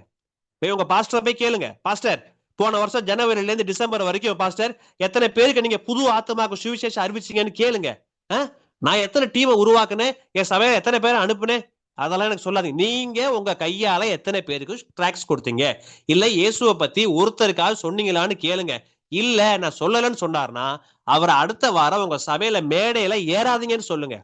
போய் உங்க பாஸ்டரை போய் கேளுங்க. பாஸ்டர், போன வருஷம் ஜனவரியில இருந்து டிசம்பர் வரைக்கும் பாஸ்டர் எத்தனை பேருக்கு நீங்க புது ஆத்மாக்கு சுவிசேஷம் அறிவிச்சீங்கன்னு கேளுங்க. நான் எத்தனை டீமை உருவாக்குனேன், என் சபையில எத்தனை பேரை அனுப்புனேன், அதெல்லாம் எனக்கு சொல்லாதீங்க. நீங்க உங்க கையால எத்தனை பேருக்கு ட்ராக்ஸ் கொடுத்தீங்க, இல்ல இயேசுவை பத்தி ஒருத்தருக்காக சொன்னீங்களான்னு கேளுங்க. இல்ல நான் சொல்லலன்னு சொன்னார்னா அவரை அடுத்த வாரம் உங்க சபையில மேடையில ஏறாதீங்கன்னு சொல்லுங்க.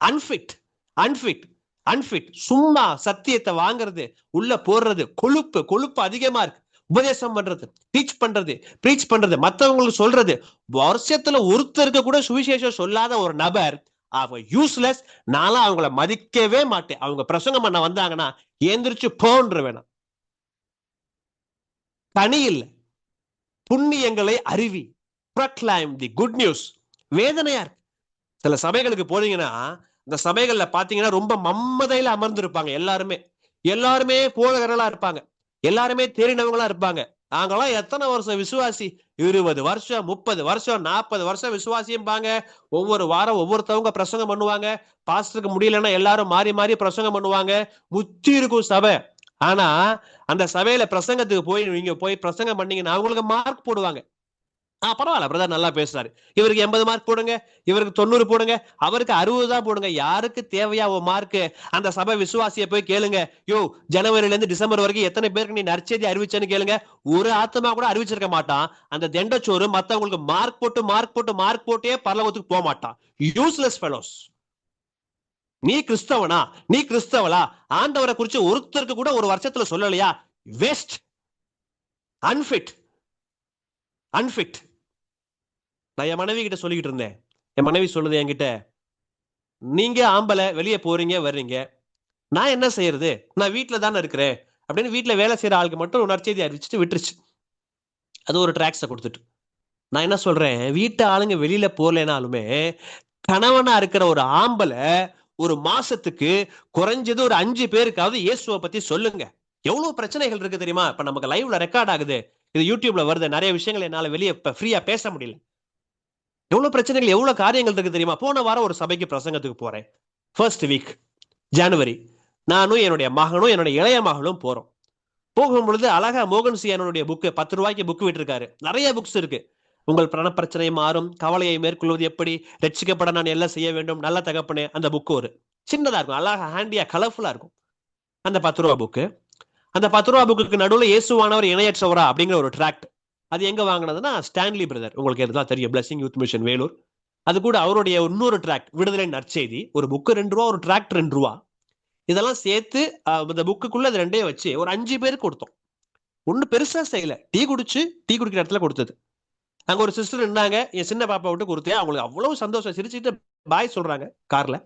Unfit, unfit, unfit. சும்மா சத்தியத்தை வாங்குறது, உள்ள போடுறது, கொழுப்பு கொழுப்பு அதிகமா இருக்கு. உபதேசம் பண்றது, டீச் பண்றது, ப்ரீச் பண்றது, மற்றவங்களுக்கு சொல்றது. வருஷத்துல ஒருத்தருக்கு கூட சுவிசேஷம் சொல்லாத ஒரு நபர் அவங்க யூஸ்லெஸ். நானும் அவங்கள மதிக்கவே மாட்டேன். அவங்க பிரசங்கம் பண்ண வந்தாங்கன்னா எந்திரிச்சு போன்ற வேணாம். தனி இல்லை, புண்ணியங்களை அறிவி, proclaim the good news. வேதனையா இருக்கு. சில சபைகளுக்கு போனீங்கன்னா இந்த சபைகள்ல பாத்தீங்கன்னா ரொம்ப மம்மதையில அமர்ந்திருப்பாங்க. எல்லாருமே போதகர்களா இருப்பாங்க, எல்லாருமே தெரிந்தவங்களா இருப்பாங்க. நாங்களாம் எத்தனை வருஷம் விசுவாசி, 20 வருஷம், 30 வருஷம், 40 வருஷம் விசுவாசியும்பாங்க. ஒவ்வொரு வாரம் ஒவ்வொருத்தவங்க பிரசங்கம் பண்ணுவாங்க. பாஸ்டருக்கு முடியலன்னா எல்லாரும் மாறி மாறி பிரசங்கம் பண்ணுவாங்க. முத்தி இருக்கும் சபை. ஆனா அந்த சபையில பிரசங்கத்துக்கு போய் நீங்க போய் பிரசங்கம் பண்ணீங்கன்னா அவங்களுக்கு மார்க் போடுவாங்க. பரவாயில்ல, பிரதர் நல்லா பேசுறாரு, இவருக்கு 80 மார்க் போடுங்க, இவருக்கு 90 போடுங்க, அவருக்கு 60 தான் போடுங்க. யாருக்கு தேவையா ஒரு மார்க்? அந்த சபை விசுவாசியை போய் கேளுங்க. யோ, ஜனவரியில இருந்து டிசம்பர் வரைக்கும் எத்தனை பேருக்கு நீ நற்செய்தி அறிவிச்சேன்னு கேளுங்க. ஒரு ஆத்மா கூட அறிவிச்சிருக்க மாட்டான். அந்த தெண்டச்சோறு மத்தவங்களுக்கு மார்க் போட்டே பரலோகத்துக்கு போக மாட்டான். Useless fellows. நீ கிறிஸ்தவனா, நீ கிறிஸ்தவளா, ஆண்டவரை குறிச்சு ஒருத்தருக்கு கூட ஒரு வருஷத்துல சொல்லலையா? Waste, unfit, unfit. நான் என் மனைவி கிட்ட சொல்லிக்கிட்டு இருந்தேன். என் மனைவி சொல்லுது என்கிட்ட, நீங்க ஆம்பளை வெளியே போறீங்க வர்றீங்க, நான் என்ன செய்யறது, நான் வீட்டுல தானே இருக்கிறேன் அப்படின்னு வீட்டுல வேலை செய்யற ஆளுக்கு மட்டும் நற்செய்தி அறிவிச்சுட்டு விட்டுருச்சு. அது ஒரு ட்ராக்ஸை கொடுத்துட்டு. நான் என்ன சொல்றேன், வீட்டு ஆளுங்க வெளியில போகலனாலுமே கணவனா இருக்கிற ஒரு ஆம்பளை ஒரு மாசத்துக்கு குறைஞ்சது ஒரு 5 பேருக்காவது இயேசுவை பத்தி சொல்லுங்க. எவ்வளவு பிரச்சனைகள் இருக்கு தெரியுமா? இப்ப நமக்கு லைவ்ல ரெக்கார்ட் ஆகுது, இது யூடியூப்ல வருது. நிறைய விஷயங்கள் என்னால வெளியே ஃப்ரீயா பேச முடியல. எவ்வளவு பிரச்சனைகள், எவ்வளவு காரியங்கள் இருக்கு தெரியுமா? போன வாரம் ஒரு சபைக்கு பிரசங்கத்துக்கு போறேன். ஃபர்ஸ்ட் வீக் ஜனவரி. நானும் என்னுடைய மகனும் என்னுடைய இளைய மகளும் போறோம். போகும் பொழுது அழகா மோகன் சியானுடைய புக்கு 10 ரூபாய்க்கு புக்கு விட்டுருக்காரு. நிறைய புக்ஸ் இருக்கு. உங்கள் பிரணப்பிரச்சனை மாறும், கவலையை மேற்கொள்வது எப்படி, ரட்சிக்கப்பட நான் எல்லாம் செய்ய வேண்டும், நல்ல தகப்பனே. அந்த புக்கு ஒரு சின்னதா இருக்கும், அழகா ஹேண்டியா கலர்ஃபுல்லா இருக்கும். அந்த 10 ரூபா புக்கு. அந்த 10 ரூபா புக்கு நடுவில் இயேசுவானவர் இணையற்றவரா அப்படிங்கிற ஒரு ட்ராக்ட். அது எங்க வாங்கினதுன்னா ஸ்டான்லி பிரதர், உங்களுக்கு எதுதான் தெரியும், பிளஸிங் யூத் மிஷன் வேலூர். அது கூட அவருடைய இன்னொரு ட்ராக்ட் விடுதலை நற்செய்தி. ஒரு புக்கு 2 ரூபா, ஒரு ட்ராக்ட் 2 ரூபா. இதெல்லாம் சேர்த்து இந்த புக்குக்குள்ள அது ரெண்டையும் வச்சு ஒரு 5 பேருக்கு கொடுத்தோம். ஒண்ணு பெருசா செய்யல, டீ குடிக்கிற இடத்துல கொடுத்தது. அங்க ஒரு சிஸ்டர் இருந்தாங்க, என் சின்ன பாப்பா விட்டு கொடுத்தேன். அவங்களுக்கு அவ்வளவு சந்தோஷம், சிரிச்சுட்டு பாய் சொல்றாங்க. கார்ல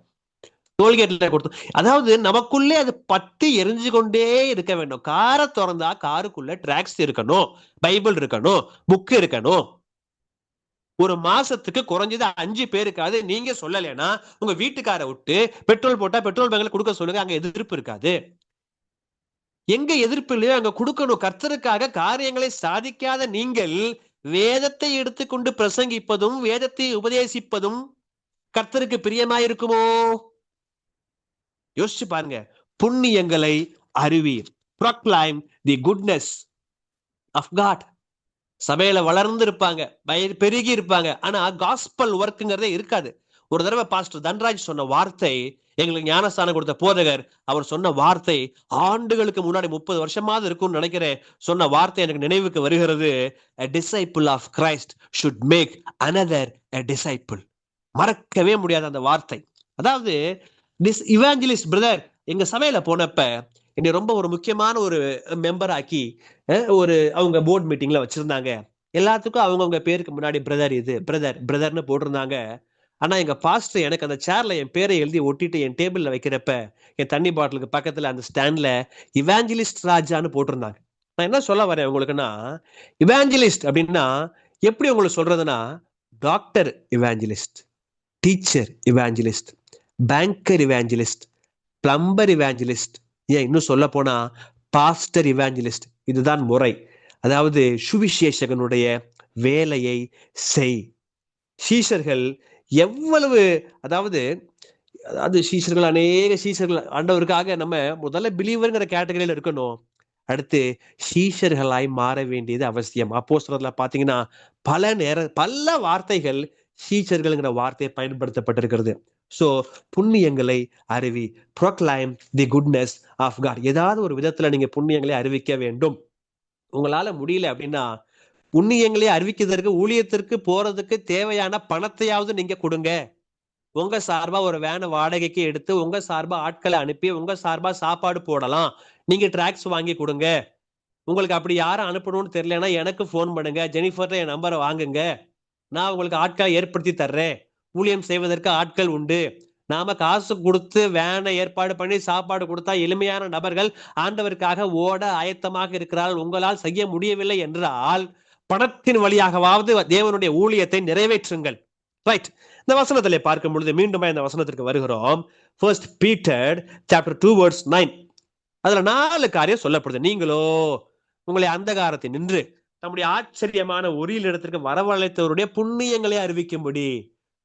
டோல்கேட்ல கொடுத்தோம். அதாவது நமக்குள்ளே அது பத்தி எரிஞ்சு கொண்டே இருக்க வேண்டும். காரை திறந்தா காருக்குள்ள ட்ராக்ஸ் இருக்கணும், பைபிள் இருக்கணும், புக் இருக்கணும். ஒரு மாசத்துக்கு குறைஞ்சது 5 பேருக்காவது நீங்க சொல்லலைன்னா உங்க வீட்டுக்கார விட்டு பெட்ரோல் போட்டா பெட்ரோல் பங்க்ல கொடுக்க சொல்லுங்க. அங்க எதிர்ப்பு இருக்காது. எங்க எதிர்ப்பு இல்லையோ அங்க கொடுக்கணும். கர்த்தருக்காக காரியங்களை சாதிக்காத நீங்கள் வேதத்தை எடுத்துக்கொண்டு பிரசங்கிப்பதும் வேதத்தை உபதேசிப்பதும் கர்த்தருக்கு பிரியமாயிருக்குமோ? யோசிச்சு பாருங்க. புண்ணியங்களை அறிவீர், proclaim the goodness of God. சபையில வளர்ந்து இருப்பாங்க, பெருகி இருப்பாங்க, ஆனா காஸ்பல் ஒர்க்குங்கிறதே இருக்காது. ஒரு தடவை பாஸ்டர் தன்ராஜ் சொன்ன வார்த்தை, எங்களுக்கு ஞானஸ்தானம் கொடுத்த போதகர் அவர் சொன்ன வார்த்தை, ஆண்டுகளுக்கு முன்னாடி 30 வருஷமாவது இருக்கும்னு நினைக்கிறேன், சொன்ன வார்த்தை எனக்கு நினைவுக்கு வருகிறது. A disciple of Christ should make another a disciple. மறக்கவே முடியாத அந்த வார்த்தை. அதாவது திஸ் இவாஞ்சலிஸ்ட் பிரதர் எங்க சபையில போனப்ப என்னை ரொம்ப ஒரு முக்கியமான ஒரு மெம்பர் ஆக்கி ஒரு அவங்க போர்டு மீட்டிங்ல வச்சிருந்தாங்க. எல்லாத்துக்கும் அவங்கவுங்க பேருக்கு முன்னாடி பிரதர் இது பிரதர்னு போட்டிருந்தாங்க. ஆனா எங்க பாஸ்டர் எனக்கு அந்த சேர்ல என் பேரை எழுதி ஒட்டிட்டு என் டேபிள்ல வைக்கிறப்ப என் தண்ணி பாட்டிலுக்கு பக்கத்துல அந்த ஸ்டாண்ட்ல இவாஞ்சலிஸ்ட் ராஜான்னு போட்டிருந்தாங்க. நான் என்ன சொல்ல வரேன் உங்களுக்குன்னா, இவாஞ்சலிஸ்ட் அப்படின்னா எப்படி உங்களுக்கு சொல்றதுன்னா, டாக்டர் இவாஞ்சலிஸ்ட், டீச்சர் இவாஞ்சலிஸ்ட், பேங்கர் இவாஞ்சலிஸ்ட், பிளம்பர் இவாஞ்சலிஸ்ட், ஏன் இன்னும் சொல்ல போனா பாஸ்டர் இவாஞ்சலிஸ்ட். இதுதான் முறை. அதாவது சுவிசேஷகனுடைய வேலையை செய். சீஷர்கள் எவ்வளவு, அதாவது சீஷர்கள், அநேக சீஷர்கள் ஆண்டவருக்காக நம்ம முதல்ல பிலீவர்ங்கிற கேட்டகரியில இருக்கணும். அடுத்து சீஷர்களாய் மாற வேண்டியது அவசியம். அப்போஸ்தலர்ல பாத்தீங்கன்னா பல வார்த்தைகள் சீஷர்கள்ங்கிற வார்த்தை பயன்படுத்தப்பட்டிருக்கிறது. சோ புண்ணியங்களை அறிவி, proclaim the goodness of God. ஏதாவது ஒரு விதத்துல நீங்க புண்ணியங்களை அறிவிக்க வேண்டும். உங்களால முடியல அப்படின்னா புண்ணியங்களை அறிவிக்கிறதுக்கு, ஊழியத்திற்கு போறதுக்கு தேவையான பணத்தையாவது நீங்க கொடுங்க. உங்க சார்பா ஒரு வேனை வாடகைக்கு எடுத்து உங்க சார்பா ஆட்களை அனுப்பி உங்க சார்பா சாப்பாடு போடலாம். நீங்க டிராக்ஸ் வாங்கி கொடுங்க. உங்களுக்கு அப்படி யாரும் அனுப்பணும்னு தெரியலன்னா எனக்கு போன் பண்ணுங்க, ஜெனிஃபர்ட்ட என் நம்பரை வாங்குங்க, நான் உங்களுக்கு ஆட்களை ஏற்படுத்தி தர்றேன். ஊழியம் செய்வதற்கு ஆட்கள் உண்டு. நாம காசு கொடுத்து வேனை ஏற்பாடு பண்ணி சாப்பாடு கொடுத்தா எளிமையான நபர்கள் ஆண்டவருக்காக ஓட ஆயத்தமாக இருக்கிறார்கள். உங்களால் செய்ய முடியவில்லை என்றால் பணத்தின் வழியாகவாவது தேவனுடைய ஊழியத்தை நிறைவேற்றுங்கள். ரைட். இந்த வசனத்திலே பார்க்கும் பொழுது மீண்டும் இந்த வசனத்திற்கு வருகிறோம். 1 Peter chapter 2 verse 9. அதுல 4 காரியம் சொல்லப்படுது. நீங்களோ உங்களை அந்தகாரத்தை நின்று நம்முடைய ஆச்சரியமான ஒரியில் இடத்திற்கு வரவழைத்தவருடைய புண்ணியங்களை அறிவிக்கும்படி,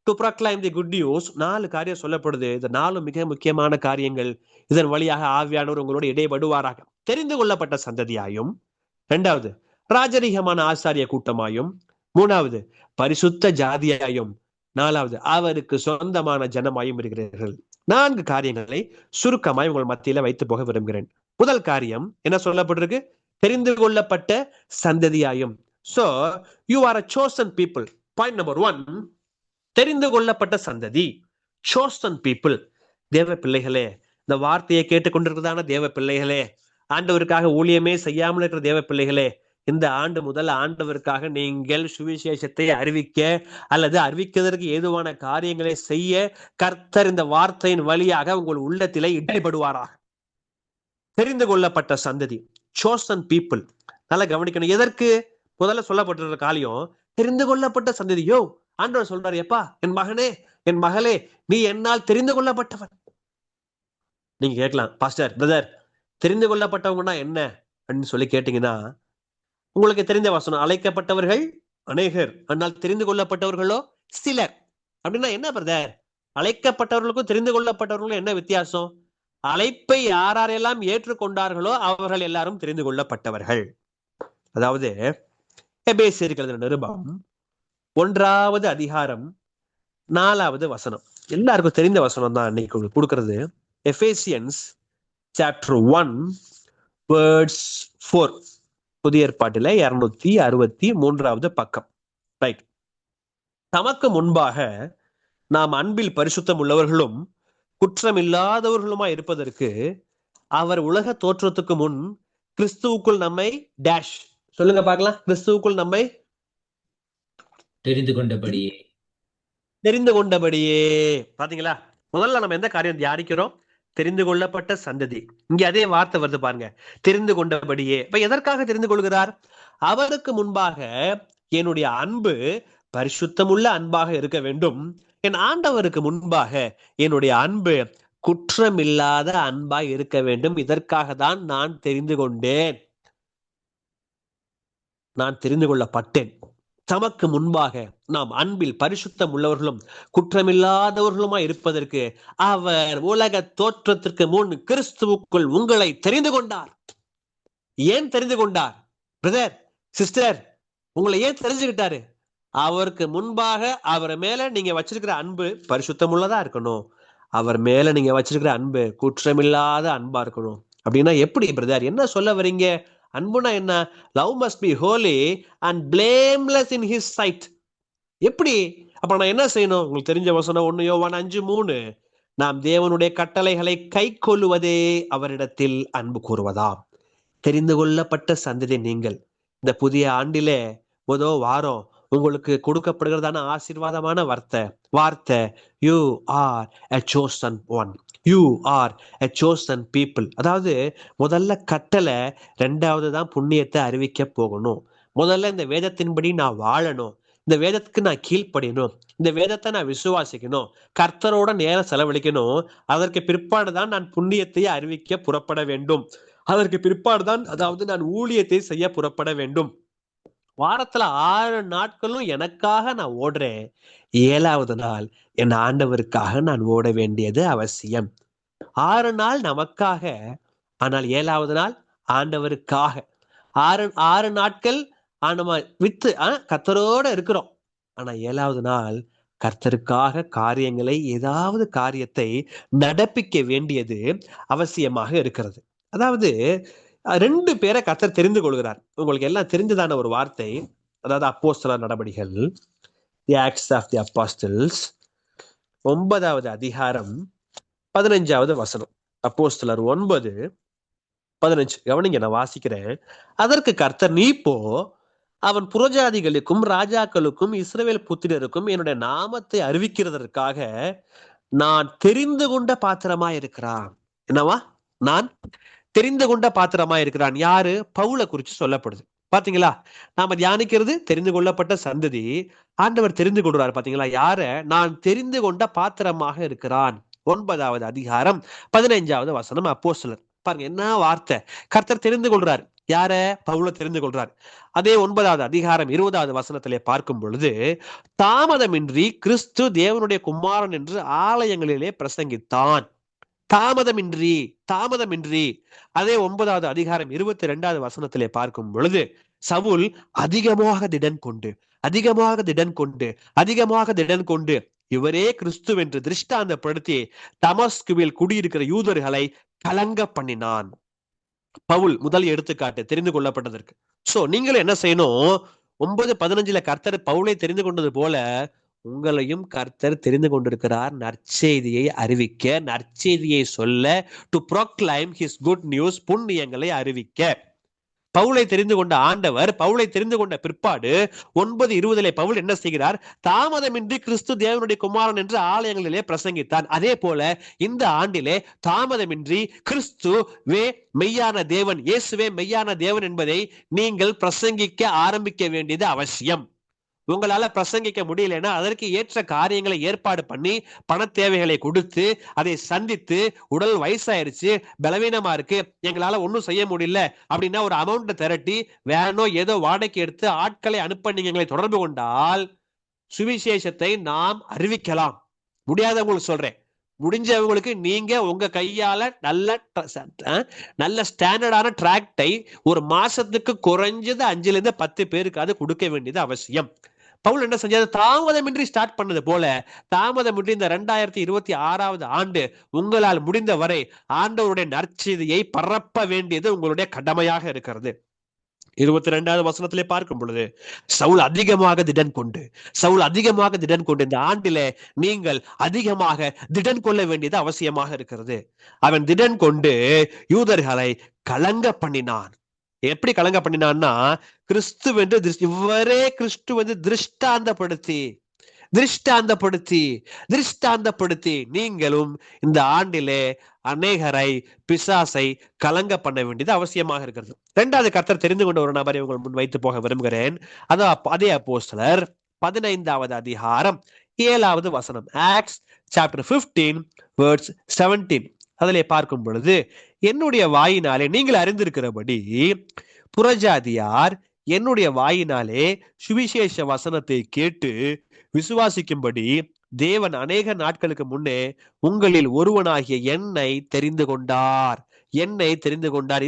to proclaim the good news. 4 காரியம் சொல்லப்படுது. இந்த 4 மிக முக்கியமான காரியங்கள். இதன் வழியாக ஆவியானவர் உங்களோடு இடைபடுவாராக. தெரிந்து கொள்ளப்பட்ட சந்ததியாயும், 2வது ராஜரீகமான ஆசாரிய கூட்டமாயும், 3வது பரிசுத்த ஜாதியாயும், 4வது அவருக்கு சொந்தமான ஜனமாயும் இருக்கிறீர்கள். 4 காரியங்களை சுருக்கமாய் உங்கள் மத்தியில வைத்து போக விரும்புகிறேன். முதல் காரியம் என்ன சொல்லப்பட்டிருக்கு? தெரிந்து கொள்ளப்பட்ட சந்ததியாயும். So you are a chosen people. Point number 1, தெரிந்து கொள்ளப்பட்ட சந்ததி, chosen people. தேவ பிள்ளைகளே, இந்த வார்த்தையை கேட்டுக்கொண்டிருக்கிறதான தேவ பிள்ளைகளே, ஆண்டவருக்காக ஊழியமே செய்யாமல் இருக்கிற தேவ பிள்ளைகளே, இந்த ஆண்டு முதல் ஆண்டவருக்காக நீங்கள் சுவிசேஷத்தை அறிவிக்க அல்லது அறிவிக்கிறதற்கு ஏதுவான காரியங்களை செய்ய கர்த்தர் இந்த வார்த்தையின் வழியாக உங்கள் உள்ளத்திலே இடைபடுவாராக. தெரிந்து கொள்ளப்பட்ட சந்ததி, chosen people. நல்லா கவனிக்கணும். எதற்கு முதல்ல சொல்லப்பட்டிருக்கிற காரியம் தெரிந்து கொள்ளப்பட்ட சந்ததியோ. ஆண்டவர் சொல்றாரு, எப்பா என் மகனே என் மகளே, நீ என்னால் தெரிந்து கொள்ளப்பட்டவன். நீங்க கேட்கலாம், பாஸ்டர் பிரதர் தெரிந்து கொள்ளப்பட்டவங்கன்னா என்ன அப்படின்னு சொல்லி கேட்டீங்கன்னா, உங்களுக்கு தெரிந்த வசனம், அழைக்கப்பட்டவர்கள் அநேகர் ஆனால் தெரிந்து கொள்ளப்பட்டவர்களோ சிலர். அப்படின்னா என்ன பிரதர்? அழைக்கப்பட்டவர்களுக்கும் தெரிந்து கொள்ளப்பட்டவர்களுக்கும் என்ன வித்தியாசம்? அழைப்பை யாரெல்லாம் ஏற்றுக்கொண்டார்களோ அவர்கள் எல்லாரும் தெரிந்து கொள்ளப்பட்டவர்கள். அதாவது எபேசியர் நிருபம் 1வது அதிகாரம் 4வது வசனம், எல்லாருக்கும் தெரிந்த வசனம் தான் இன்னைக்கு கொடுக்கிறது. எபேசியன்ஸ் சாப்டர் 1 verse 4, புதிய ஏற்பாட்டில 263வது பக்கம். ரைட். தமக்கு முன்பாக நாம் அன்பில் பரிசுத்தம் உள்ளவர்களும் குற்றம் இல்லாதவர்களுமா இருப்பதற்கு அவர் உலக தோற்றத்துக்கு முன் கிறிஸ்துவுக்குள் நம்மை டேஷ் சொல்லுங்க பார்க்கலாம். கிறிஸ்துவுக்குள் நம்மை தெரிந்து கொண்டபடியே. பாத்தீங்களா? முதல்ல நம்ம எந்த காரியம் தியானிக்கிறோம்? தெரிந்து கொள்ளப்பட்ட சந்ததி. இங்க அதே வார்த்தை வருது பாருங்க, தெரிந்து கொண்டபடியே. இப்ப எதற்காக தெரிந்து கொள்கிறார்? அவருக்கு முன்பாக என்னுடைய அன்பு பரிசுத்தமுள்ள அன்பாக இருக்க வேண்டும். என் ஆண்டவருக்கு முன்பாக என்னுடைய அன்பு குற்றமில்லாத அன்பாய் இருக்க வேண்டும். இதற்காக தான் நான் தெரிந்து கொண்டேன், நான் தெரிந்து கொள்ளப்பட்டேன். தமக்கு முன்பாக நாம் அன்பில் பரிசுத்தம் உள்ளவர்களும் குற்றமில்லாதவர்களுமா இருப்பதற்கு அவர் உலக தோற்றத்திற்கு முன் கிறிஸ்துவுக்குள் உங்களை தெரிந்து கொண்டார். ஏன் தெரிந்து கொண்டார் பிரதர் சிஸ்டர்? உங்களை ஏன் தெரிஞ்சுக்கிட்டாரு? அவருக்கு முன்பாக அவர் மேல நீங்க வச்சிருக்கிற அன்பு பரிசுத்தம் உள்ளதா இருக்கணும். அவர் மேல நீங்க வச்சிருக்கிற அன்பு குற்றமில்லாத அன்பா இருக்கணும். அப்படின்னா எப்படி பிரதர்? என்ன சொல்ல வரீங்க? அன்புனா என்ன? Love must be holy and blameless in his sight. எப்படி? அப்ப நான் என்ன செய்யணும்? உங்களுக்கு தெரிஞ்ச வசனம் 1 யோவான் 5:3, நாம் தேவனுடைய கட்டளைகளை கை கொள்ளுவதே அவரிடத்தில் அன்பு கூறுவதாம். தெரிந்து கொள்ளப்பட்ட சந்ததி நீங்கள். இந்த புதிய ஆண்டிலே முதல் வாரம் உங்களுக்கு கொடுக்கப்படுகிறதான ஆசீர்வாதமான வார்த்தை you are a chosen one, you are a chosen people. அதாவது முதல்ல கட்டளை, ரெண்டாவது தான் புண்ணியத்தை அறிவிக்க போகணும். முதல்ல இந்த வேதத்தின்படி நான் வாழணும், இந்த வேதத்துக்கு நான் கீழ்ப்படியணும், இந்த வேதத்தை நான் விசுவாசிக்கணும், கர்த்தரோட நேரம் செலவழிக்கணும். அதற்கு பிற்பாடுதான் நான் புண்ணியத்தை அறிவிக்க புறப்பட வேண்டும். அதற்கு பிற்பாடுதான், அதாவது நான் ஊழியத்தை செய்ய புறப்பட வேண்டும். வாரத்துல 6 நாட்களும் எனக்காக நான் ஓடுறேன், 7வது நாள் என் ஆண்டவருக்காக நான் ஓட வேண்டியது அவசியம். 6 நாள் நமக்காக, ஆனால் 7வது நாள் ஆண்டவருக்காக. 6 நாட்கள் நம்ம வித்து கர்த்தரோட இருக்கிறோம், ஆனா 7வது நாள் கர்த்தருக்காக ஏதாவது காரியத்தை நடப்பிக்க வேண்டியது அவசியமாக இருக்கிறது. அதாவது 2 பேரை கர்த்தர் தெரிந்து கொள்கிறார். உங்களுக்கு எல்லாம் தெரிஞ்சதான ஒரு வார்த்தை, அதாவது அப்போஸ்தலர் நடபடிகள், தி ஆக்ட்ஸ் ஆஃப் தி அப்போஸ்டல்ஸ் 9வது அதிகாரம் 15வது வசனம். அப்போஸ்தலர் 9:15. கவனிங்க, நான் வாசிக்கிறேன். அதற்கு கர்த்தர், நீ போ, அவன் புறஜாதிகளுக்கும் ராஜாக்களுக்கும் இஸ்ரவேல் புத்திரருக்கும் என்னுடைய நாமத்தை அறிவிக்கிறதற்காக நான் தெரிந்து கொண்ட பாத்திரமா இருக்கிறான். என்னவா? நான் தெரிந்து கொண்ட பாத்திரமா இருக்கிறான். யாரு? பவுலை குறிச்சு சொல்லப்படுது. பாத்தீங்களா? நாம தியானிக்கிறது தெரிந்து கொள்ளப்பட்ட சந்ததி. ஆண்டவர் தெரிந்து கொள்றாரு. பாத்தீங்களா? யார? நான் தெரிந்து கொண்ட பாத்திரமாக இருக்கிறான். 9வது அதிகாரம் 15வது வசனம். அப்போஸ்தலர். பாருங்க என்ன வார்த்தை! கர்த்தர் தெரிந்து கொள்றார். யார? பவுலை தெரிந்து கொள்றார். அதே 9வது அதிகாரம் 20வது வசனத்திலே பார்க்கும் பொழுது, தாமதமின்றி கிறிஸ்து தேவனுடைய குமாரன் என்று ஆலயங்களிலே பிரசங்கித்தான். தாமதமின்றி. அதே 9வது அதிகாரம் 22வது வசனத்திலே பார்க்கும் பொழுது, சவுல் அதிகமாக திடன் கொண்டு இவரே கிறிஸ்து என்று திருஷ்டாந்தப்படுத்தி தமஸ்குவில் குடியிருக்கிற யூதர்களை கலங்க பண்ணினான். பவுல் முதல் எடுத்துக்காட்டு தெரிந்து கொள்ளப்பட்டதற்கு. சோ நீங்களும் என்ன செய்யணும்? 9:15 கர்த்தர் பவுலை தெரிந்து கொண்டது போல உங்களையும் கர்த்தர் தெரிந்து கொண்டிருக்கிறார். நற்செய்தியை அறிவிக்க, நற்செய்தியை சொல்ல, to proclaim his good news, புண்ணியங்களை அறிவிக்க. பவுலை தெரிந்து கொண்ட ஆண்டவர், பவுலை தெரிந்து கொண்ட பிற்பாடு 9:20 பவுல் என்ன செய்கிறார்? தாமதமின்றி கிறிஸ்து தேவனுடைய குமாரன் என்று ஆலயங்களிலே பிரசங்கித்தான். அதே போல இந்த ஆண்டிலே தாமதமின்றி கிறிஸ்துவே மெய்யான தேவன், இயேசுவே மெய்யான தேவன் என்பதை நீங்கள் பிரசங்கிக்க ஆரம்பிக்க வேண்டியது அவசியம். உங்களால பிரசங்கிக்க முடியலன்னா அதற்கு ஏற்ற காரியங்களை ஏற்பாடு பண்ணி, பண தேவைகளை கொடுத்து, அதை சந்தித்து, உடல் வயசாயிருச்சு, பலவீனமா இருக்கு, எங்களால ஒன்னும் செய்ய முடியல அப்படின்னா ஒரு அமௌண்ட் திரட்டி வேணோ ஏதோ வாடகைக்கு எடுத்து ஆட்களை அனுப்ப நீங்க எங்களை தொடர்பு கொண்டால் சுவிசேஷத்தை நாம் அறிவிக்கலாம். முடியாதவங்களுக்கு சொல்றேன், முடிஞ்சவங்களுக்கு நீங்க உங்க கையால நல்ல ஸ்டாண்டர்டான டிராக்டை ஒரு மாசத்துக்கு குறைஞ்சது 5-10 பேருக்கு அது கொடுக்க வேண்டியது அவசியம். பவுல் என்ன செஞ்சாரு? தாமதமின்றி ஸ்டார்ட் பண்ணது போல தாமதமின்றி இந்த 2026வது ஆண்டு உங்களால் முடிந்த வரை ஆண்டவருடைய நற்செய்தியை பரப்ப வேண்டியது உங்களுடைய கடமையாக இருக்கிறது. 22வது வசனத்திலே பார்க்கும் பொழுது, சவுல் அதிகமாக திடன் கொண்டு இந்த ஆண்டிலே நீங்கள் அதிகமாக திடன் கொள்ள வேண்டியது அவசியமாக இருக்கிறது. அவன் திடன் கொண்டு யூதர்களை கலங்க பண்ணினான். எப்படி கலங்க பண்ணினான்னா, இவரே கிறிஸ்து வந்து திருஷ்டாந்தப்படுத்தி நீங்களும் இந்த ஆண்டிலே அநேகரை, பிசாசை கலங்க பண்ண வேண்டியது அவசியமாக இருக்கிறது. 2வது கர்த்தர் தெரிந்து கொண்ட ஒரு நபரை உங்கள் முன் வைத்து போக விரும்புகிறேன். அதே அப்போஸ்தலர் 15வது அதிகாரம் 7வது வசனம். Acts chapter 15:17. அதிலே பார்க்கும் பொழுது, என்னுடைய வாயினாலே நீங்கள் அறிந்திருக்கிறபடி புறஜாதியார் என்னுடைய வாயினாலே சுவிசேஷ வசனத்தை கேட்டு விசுவாசிக்கும்படி தேவன் அநேக நாட்களுக்கு முன்னே உங்களில் ஒருவனாகிய என்னை தெரிந்து கொண்டார்.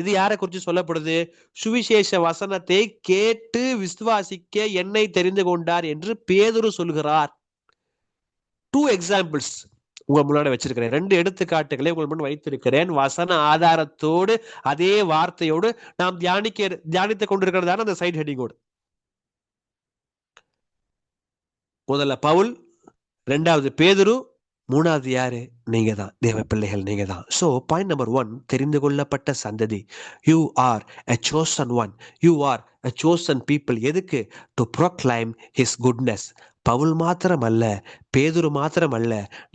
இது யாரை குறித்து சொல்லப்படுது? சுவிசேஷ வசனத்தை கேட்டு விசுவாசிக்க என்னை தெரிந்து கொண்டார் என்று பேதுரு சொல்கிறார். 2 எக்ஸாம்பிள்ஸ் உங்கள் முன்னாடி வச்சிருக்கிறேன். 2 எடுத்துக்காட்டுகளை உங்கள் முன் வைத்திருக்கிறேன். வசன ஆதாரத்தோடு, அதே வார்த்தையோடு நாம் தியானித்துக் கொண்டிருக்கிறதான அந்த சைட் ஹெட்டிங்கோடு. முதல்ல பவுல், 2வது பேதுரு, மூணாவது யாரு? நீங்க தான், தேவ பிள்ளைகள் நீங்க தான். ஸோ பாயிண்ட் நம்பர் 1, தெரிந்து கொள்ளப்பட்ட சந்ததி. You are a chosen one. You are a chosen people. எதுக்கு? To proclaim his goodness. பவுல் மாத்திரமல்ல, பேதுரு மாத்திரமல்ல,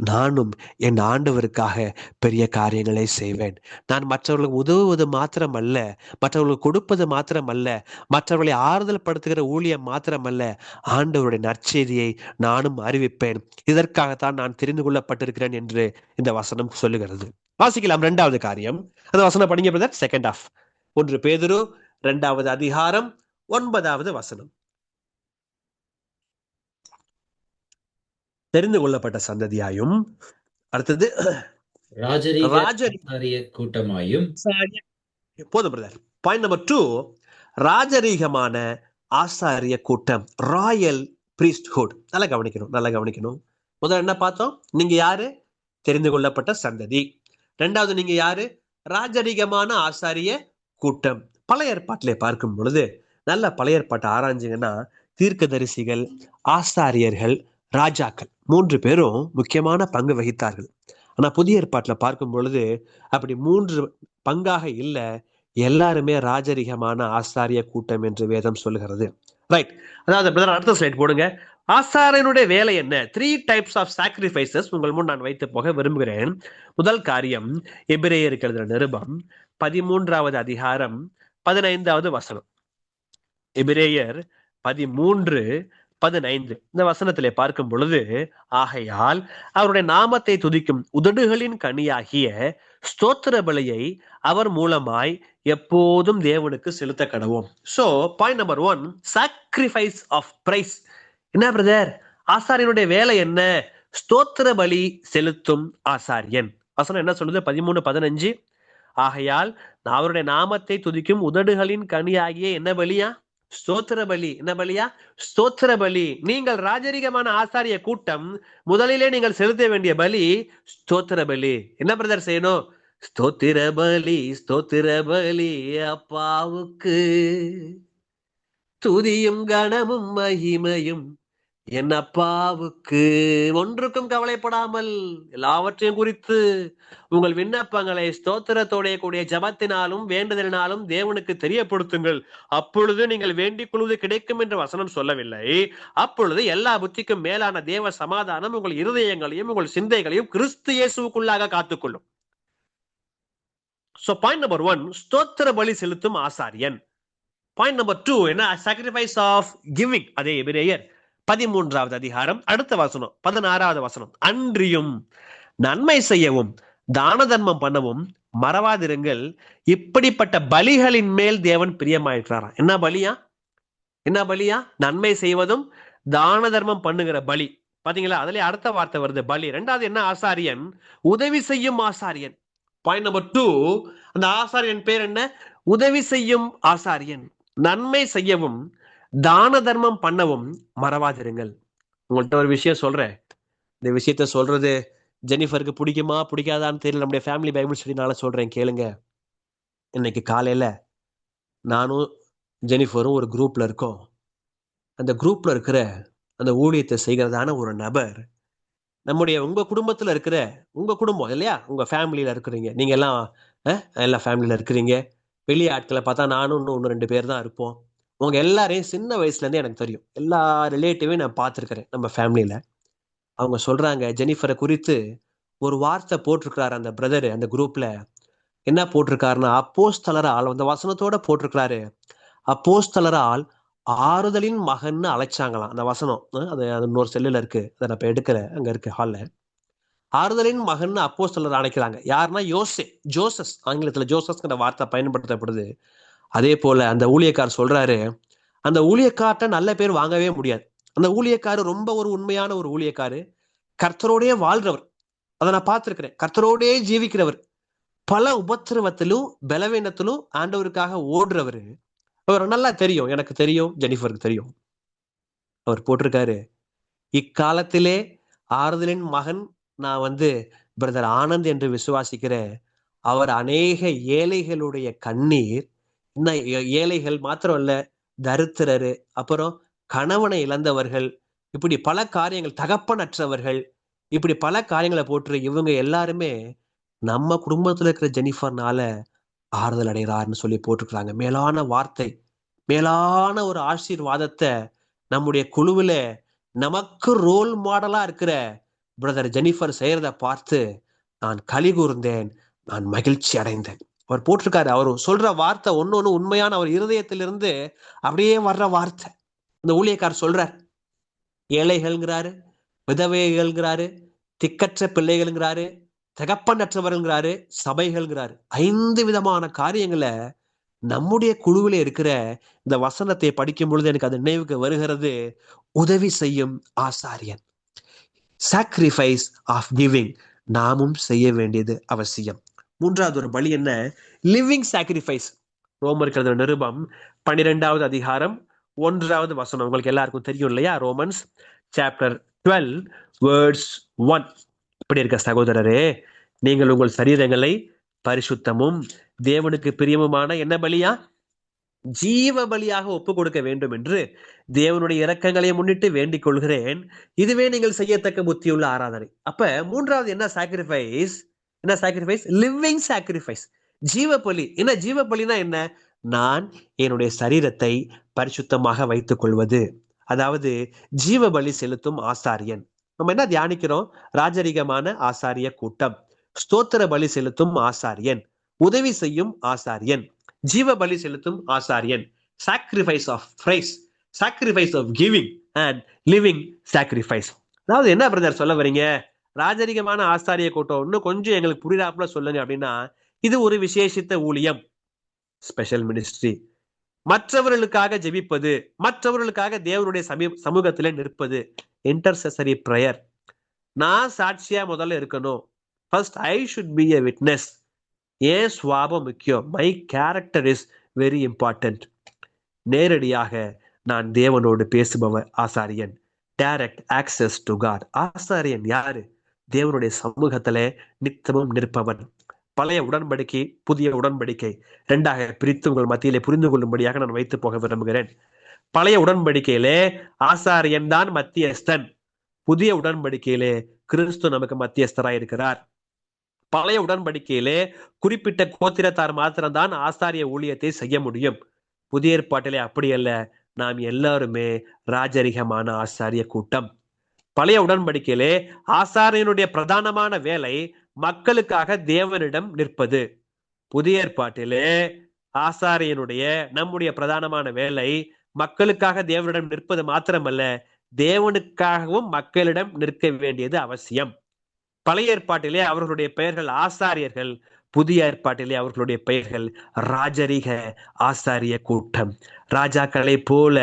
நானும் என் ஆண்டவருக்காக பெரிய காரியங்களை செய்வேன். நான் மற்றவர்களுக்கு உதவுவது மாத்திரமல்ல, மற்றவர்களுக்கு கொடுப்பது மாத்திரமல்ல, மற்றவர்களை ஆறுதல் படுத்துகிற ஊழியம் மாத்திரமல்ல, ஆண்டவருடைய நற்செய்தியை நானும் அறிவிப்பேன். இதற்காகத்தான் நான் தெரிந்து கொள்ளப்பட்டிருக்கிறேன் என்று இந்த வசனம் சொல்லுகிறது. வாசிக்கலாம் 2வது காரியம். அந்த வசனம் படிங்க பிரதர். செகண்ட் ஆஃப் 1 பேதுரு 2வது அதிகாரம் 9வது வசனம். தெரிந்து கொள்ளப்பட்ட சந்ததியாயும், அடுத்தது ராஜரீக கூட்டமாயும். போதும் பிரதர். பாயிண்ட் நம்பர் 2, ராஜரீகமான ஆசாரிய கூட்டம், ராயல் பிரீஸ்ட்ஹுட். நல்லா கவனிக்கணும். முதல்ல என்ன பார்த்தோம்? நீங்க யாரு? தெரிந்து கொள்ளப்பட்ட சந்ததி. 2வது நீங்க யாரு? ராஜரீகமான ஆசாரிய கூட்டம். பழைய ஏற்பாட்டிலே பார்க்கும் பொழுது, நல்ல பழைய ஏற்பாட்டை ஆராய்ஞ்சிங்கன்னா, தீர்க்கதரிசிகள், ஆசாரியர்கள், ராஜாக்கள் 3 பேரும் முக்கியமான பங்கு வகித்தார்கள். ஆனா புதிய ஏற்பாட்டில் பார்க்கும் பொழுது அப்படி 3 பங்காக இல்லை, எல்லாருமே ராஜரீகமான ஆசாரிய கூட்டம் என்று வேதம் சொல்லுகிறது. ரைட். அதாவது அடுத்த ஸ்லைட் போடுங்க. ஆசாரியனுடைய வேலை என்ன? 3 types of sacrifices உங்கள் முன் நான் வைத்து போக விரும்புகிறேன். முதல் காரியம், எபிரேயருக்கு எழுதின நிருபம் 13வது அதிகாரம் 15வது வசனம். எபிரேயர் 13:15. இந்த வசனத்திலே பார்க்கும் பொழுது, ஆகையால் அவருடைய நாமத்தை துதிக்கும் உதடுகளின் கனியாகிய ஸ்தோத்திர பலியை அவர் மூலமாய் எப்போதும் தேவனுக்கு செலுத்த கடவோம். So point number 1, sacrifice of praise. என்ன பிரதர்? ஆசாரியனுடைய வேலை என்ன? ஸ்தோத்திர பலி செலுத்தும் ஆசாரியன். வசனம் என்ன சொல்லுது? 13:15. ஆகையால் அவருடைய நாமத்தை துதிக்கும் உதடுகளின் கனியாகிய என்ன பலியா? ஸ்தோத்திர பலி. என்ன பலியா? ஸ்தோத்திர பலி. நீங்கள் ராஜரீகமான ஆசாரிய கூட்டம், முதலிலே நீங்கள் செலுத்த வேண்டிய பலி ஸ்தோத்திர பலி. என்ன பிரதர் செய்யணும்? ஸ்தோத்திர பலி, ஸ்தோத்திர பலி அப்பாவுக்கு, துதியும் கனமும் மகிமையும் என் அப்பாவுக்கு. ஒன்றுக்கும் கவலைப்படாமல் எல்லாவற்றையும் குறித்து உங்கள் விண்ணப்பங்களை ஸ்தோத்திரத்தோடைய கூடிய ஜபத்தினாலும் வேண்டுதலினாலும் தேவனுக்கு தெரியப்படுத்துங்கள். அப்பொழுது நீங்கள் வேண்டிக் கொள்வது கிடைக்கும் என்று வசனம் சொல்லவில்லை. அப்பொழுது எல்லா புத்திக்கும் மேலான தேவ சமாதானம் உங்கள் இருதயங்களையும் உங்கள் சிந்தைகளையும் கிறிஸ்து இயேசுவுக்குள்ளாக காத்துக்கொள்ளும். சோ பாயிண்ட் நம்பர் 1, ஸ்தோத்திர பலி செலுத்தும் ஆசாரியன். பாயிண்ட் நம்பர் 2 என்ன? Sacrifice of giving. அதே எபிரேயர் 13வது அதிகாரம் அடுத்த வசனம் 16வது வசனம். அன்றியும் நன்மை செய்யவும் தான தர்மம் பண்ணவும் மறவாதிருங்கள், இப்படிப்பட்ட பலிகளின் மேல் தேவன் பிரியமாயிருக்கிறாராம். என்ன பலியா? என்ன பலியா? நன்மை செய்வதும் தான தர்மம் பண்ணுகிற பலி. பாத்தீங்களா? அதுல அடுத்த வார்த்தை வருது, பலி. 2வது என்ன? ஆசாரியன், உதவி செய்யும் ஆசாரியன். பாயிண்ட் நம்பர் 2, அந்த ஆசாரியன் பேர் என்ன? உதவி செய்யும் ஆசாரியன். நன்மை செய்யவும் தான தர்மம் பண்ணவும் மறவாதிருங்கள். உங்கள்கிட்ட ஒரு விஷயம் சொல்றேன். இந்த விஷயத்த சொல்றது ஜெனிஃபருக்கு பிடிக்குமா பிடிக்காதான்னு தெரியல. நம்முடைய ஃபேமிலி பைபிள் ஸ்டடினால சொல்றேன், கேளுங்க. இன்னைக்கு காலையில நானும் ஜெனிஃபரும் ஒரு குரூப்ல இருக்கோம். அந்த குரூப்ல இருக்கிற அந்த ஊழியத்தை செய்கிறதான ஒரு நபர், உங்க குடும்பத்துல இருக்கிற, உங்க குடும்பம் இல்லையா, உங்க ஃபேமிலியில இருக்கிறீங்க, நீங்க எல்லாம் எல்லா ஃபேமிலியில இருக்கிறீங்க. வெளியே ஆட்களை பார்த்தா நானும் இன்னும் 1-2 பேர் தான் இருப்போம். உங்க எல்லாரையும் சின்ன வயசுல இருந்தே எனக்கு தெரியும். எல்லா ரிலேட்டிவையும் நான் பார்த்துருக்கிறேன் நம்ம ஃபேமிலியில. அவங்க சொல்றாங்க, ஜெனிஃபரை குறித்து ஒரு வார்த்தை போட்டிருக்கிறாரு அந்த பிரதர். அந்த குரூப்ல என்ன போட்டிருக்காருன்னா, அப்போஸ்தலரால், அந்த வசனத்தோட போட்டிருக்கிறாரு, அப்போஸ்தலரால் ஆறுதலின் மகன்னு அழைச்சாங்களாம். அந்த வசனம் அது இன்னொரு செல்லுல இருக்கு, அதை நான் இப்ப எடுக்கல, அங்க இருக்கு ஹால்ல. ஆறுதலின் மகன் அப்போஸ்தலர் அழைக்கிறாங்க. யாருன்னா ஜோசஸ். ஆங்கிலத்துல ஜோசஸ்ங்கிற வார்த்தை பயன்படுத்தப்படுது. அதே போல அந்த ஊழியக்காரர் சொல்றாரு, அந்த ஊழியக்கார்ட்ட நல்ல பேர் வாங்கவே முடியாது. அந்த ஊழியக்காரு ரொம்ப ஒரு உண்மையான ஒரு ஊழியக்காரு, கர்த்தரோடே வாழ்றவர். அதை நான் பார்த்திருக்கிறேன். கர்த்தரோடே ஜீவிக்கிறவர், பல உபத்திரவத்திலும் பலவீனத்திலும் ஆண்டவருக்காக ஓடுறவர். அவர் நல்லா தெரியும், எனக்கு தெரியும், ஜெனிஃபருக்கு தெரியும். அவர் போட்டிருக்காரு, இக்காலத்திலே ஆறுதலின் மகன் நான் பிரதர் ஆனந்த் என்று விசுவாசிக்கிறேன். அவர் அநேக ஏழைகளுடைய கண்ணீர், இன்னும் ஏழைகள் மாத்திரம் இல்ல, தரித்திரரு, அப்புறம் கணவனை இழந்தவர்கள், இப்படி பல காரியங்கள், தகப்பனற்றவர்கள், இப்படி பல காரியங்களை போட்டு இவங்க எல்லாருமே நம்ம குடும்பத்துல இருக்கிற ஜெனிஃபர்னால ஆறுதல் அடைகிறார்னு சொல்லி போட்டிருக்கிறாங்க. மேலான வார்த்தை, மேலான ஒரு ஆசீர்வாதத்தை நம்முடைய குழுவுல நமக்கு ரோல் மாடலா இருக்கிற பிரதர் ஜெனிஃபர் செய்யறத பார்த்து நான் களி கூர்ந்தேன், நான் மகிழ்ச்சி அடைந்தேன். அவர் போட்டிருக்காரு, அவர் சொல்ற வார்த்தை ஒன்னொன்னு உண்மையான அவர் இருதயத்திலிருந்து அப்படியே வர்ற வார்த்தை. இந்த ஊழியக்காரர் சொல்றார், ஏழைகள்ங்கிறாரு, விதவைகள்ங்கிறாரு, திக்கற்ற பிள்ளைகள்ங்கிறாரு, தகப்பனற்றவர்கள்ங்கிறாரு, சபைகள்ங்கிறாரு. 5 விதமான காரியங்களை நம்முடைய குழுவில இருக்கிற இந்த வசனத்தை படிக்கும் பொழுது எனக்கு அது நினைவுக்கு வருகிறது. உதவி செய்யும் ஆசாரியன், சாக்ரிஃபைஸ் ஆஃப் கிவிங், நாமும் செய்ய வேண்டியது அவசியம். மூன்றாவது ஒரு பலி என்ன? Living sacrifice. ரோமர் நிருபம் 12வது அதிகாரம் 1வது வசனம் உங்களுக்கு எல்லாருக்கும் தெரியும் இல்லையா? ரோமன்ஸ் சாப்டர் 12 வேர்ட்ஸ் 1 இப்படி இருக்க, சகோதரரே, நீங்கள் உங்கள் சரீரங்களை பரிசுத்தமும் தேவனுக்கு பிரியமுமான என்ன பலியா? ஜீவ பலியாக ஒப்பு கொடுக்க வேண்டும் என்று தேவனுடைய இரக்கங்களை முன்னிட்டு வேண்டிக் கொள்கிறேன். இதுவே நீங்கள் செய்யத்தக்க புத்தியுள்ள ஆராதனை. அப்ப மூன்றாவது என்ன சாக்ரிஃபைஸ்? என்ன சாக்ரிஃபைஸ்? லிவிங் சாக்ரிஃபைஸ், ஜீவ பலி. என்ன ஜீவ பலினா என்ன? நான் என்னுடைய சரீரத்தை பரிசுத்தமாக வைத்துக் கொள்வது, அதாவது ஜீவ பலி செலுத்தும் ஆசாரியன். நம்ம என்ன தியானிக்கிறோம்? ராஜரிகமான ஆசாரிய கூட்டம், ஸ்தோத்திர பலி செலுத்தும் ஆசாரியன், உதவி செய்யும் ஆசாரியன், ஜீவ பலி செலுத்தும் ஆசாரியன், sacrifice of praise, sacrifice of giving and living sacrifice. அதாவது என்ன பிரதர் சொல்ல வரீங்க? ராஜரிகமான ஆசாரிய கூட்டம் இன்னும் கொஞ்சம் எங்களுக்கு புரியாப்புல சொல்லுங்க அப்படின்னா, இது ஒரு விசேஷித்த ஊழியம், ஸ்பெஷல் மினிஸ்ட்ரி. மற்றவர்களுக்காக ஜெபிப்பது, மற்றவர்களுக்காக தேவனுடைய சமூகத்திலே நிற்பது, இன்டர்செசரி பிரேயர். நான் சாட்சியா முதல்ல இருக்கணும். First I should be a witness. ஏன் சுவாபம் முக்கியம்? My character is very important. நேரடியாக நான் தேவனோடு பேசுபவர் ஆசாரியன். Direct access to God. ஆசாரியன் யாரு? தேவனுடைய சமூகத்துல நித்தமும் நிற்பவன். பழைய உடன்படிக்கை, புதிய உடன்படிக்கை ரெண்டாக பிரித்து உங்கள் மத்தியிலே புரிந்து கொள்ளும்படியாக நான் வைத்து போக விரும்புகிறேன். பழைய உடன்படிக்கையிலே ஆசாரியன் தான் மத்தியஸ்தன். புதிய உடன்படிக்கையிலே கிறிஸ்து நமக்கு மத்தியஸ்தராய் இருக்கிறார். பழைய உடன்படிக்கையிலே குறிப்பிட்ட கோத்திரத்தார் மாத்திரம்தான் ஆசாரிய ஊழியத்தை செய்ய முடியும். புதிய ஏற்பாட்டிலே அப்படி அல்ல, நாம் எல்லாருமே ராஜரிகமான ஆசாரிய கூட்டம். பழைய உடன்படிக்கையிலே ஆசாரியனுடைய பிரதானமான வேலை மக்களுக்காக தேவனிடம் நிற்பது. புதிய ஏற்பாட்டிலே ஆசாரியனுடைய, நம்முடைய பிரதானமான வேலை மக்களுக்காக தேவனிடம் நிற்பது மாத்திரமல்ல, தேவனுக்காகவும் மக்களிடம் நிற்க வேண்டியது அவசியம். பழைய ஏற்பாட்டிலே அவர்களுடைய பெயர்கள் ஆசாரியர்கள், புதிய ஏற்பாட்டிலே அவர்களுடைய பெயர்கள் ராஜரிக ஆசாரிய கூட்டம். ராஜாக்களை போல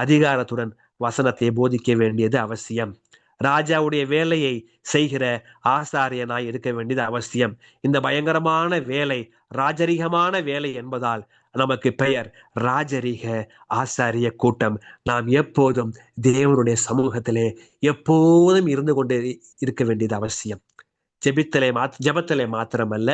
அதிகாரத்துடன் வசனத்தை போதிக்க வேண்டியது அவசியம். ராஜாவுடைய வேலையை செய்கிற ஆசாரியனாய் இருக்க வேண்டியது அவசியம். இந்த பயங்கரமான வேலை ராஜரிகமான வேலை என்பதால் நமக்கு பெயர் ராஜரிக ஆசாரிய கூட்டம். நாம் எப்போதும் தேவனுடைய சமூகத்திலே எப்போதும் இருந்து கொண்டு இருக்க வேண்டியது அவசியம். ஜெபத்திலே மாத்திரமல்ல,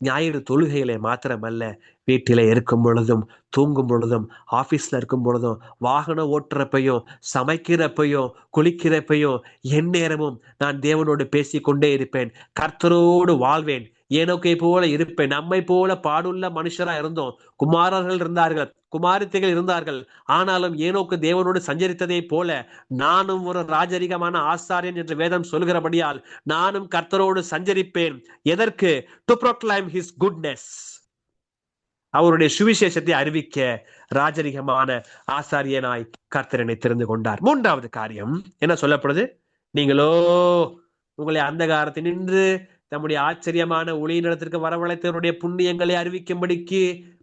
ஞாயிறு தொழுகையிலே மாத்திரமல்ல, வீட்டிலே இருக்கும் பொழுதும், தூங்கும் பொழுதும், ஆபீஸ்ல இருக்கும் பொழுதும், வாகனம் ஓட்டுறப்பையும், சமைக்கிறப்பையும், குளிக்கிறப்பையும், எந்நேரமும் நான் தேவனோடு பேசிக்கொண்டே இருப்பேன். கர்த்தரோடு வாழ்வேன். ஏனோக்கை போல இருப்பேன். நம்மை போல பாடுள்ள மனுஷரா இருந்தோம். குமாரர்கள் இருந்தார்கள், குமாரத்திகள் இருந்தார்கள். ஆனாலும் ஏனோக்கு தேவனோடு சஞ்சரித்ததை போல நானும் ஒரு ராஜரிகமான ஆசாரியன் என்று வேதம் சொல்கிறபடியால் நானும் கர்த்தரோடு சஞ்சரிப்பேன். எதற்கு? To proclaim his goodness. அவருடைய சுவிசேஷத்தை அறிவிக்க ராஜரிகமான ஆசாரியனாய் கர்த்தரனை தெரிந்து கொண்டார். மூன்றாவது காரியம் என்ன சொல்லப்படுது? நீங்களோ உங்களை அந்தகாரத்தில் நின்று நம்முடைய ஆச்சரியமான ஒளியினிடத்திற்கு வரவழைத்தவருடைய புண்ணியங்களை அறிவிக்கும்படிக்கு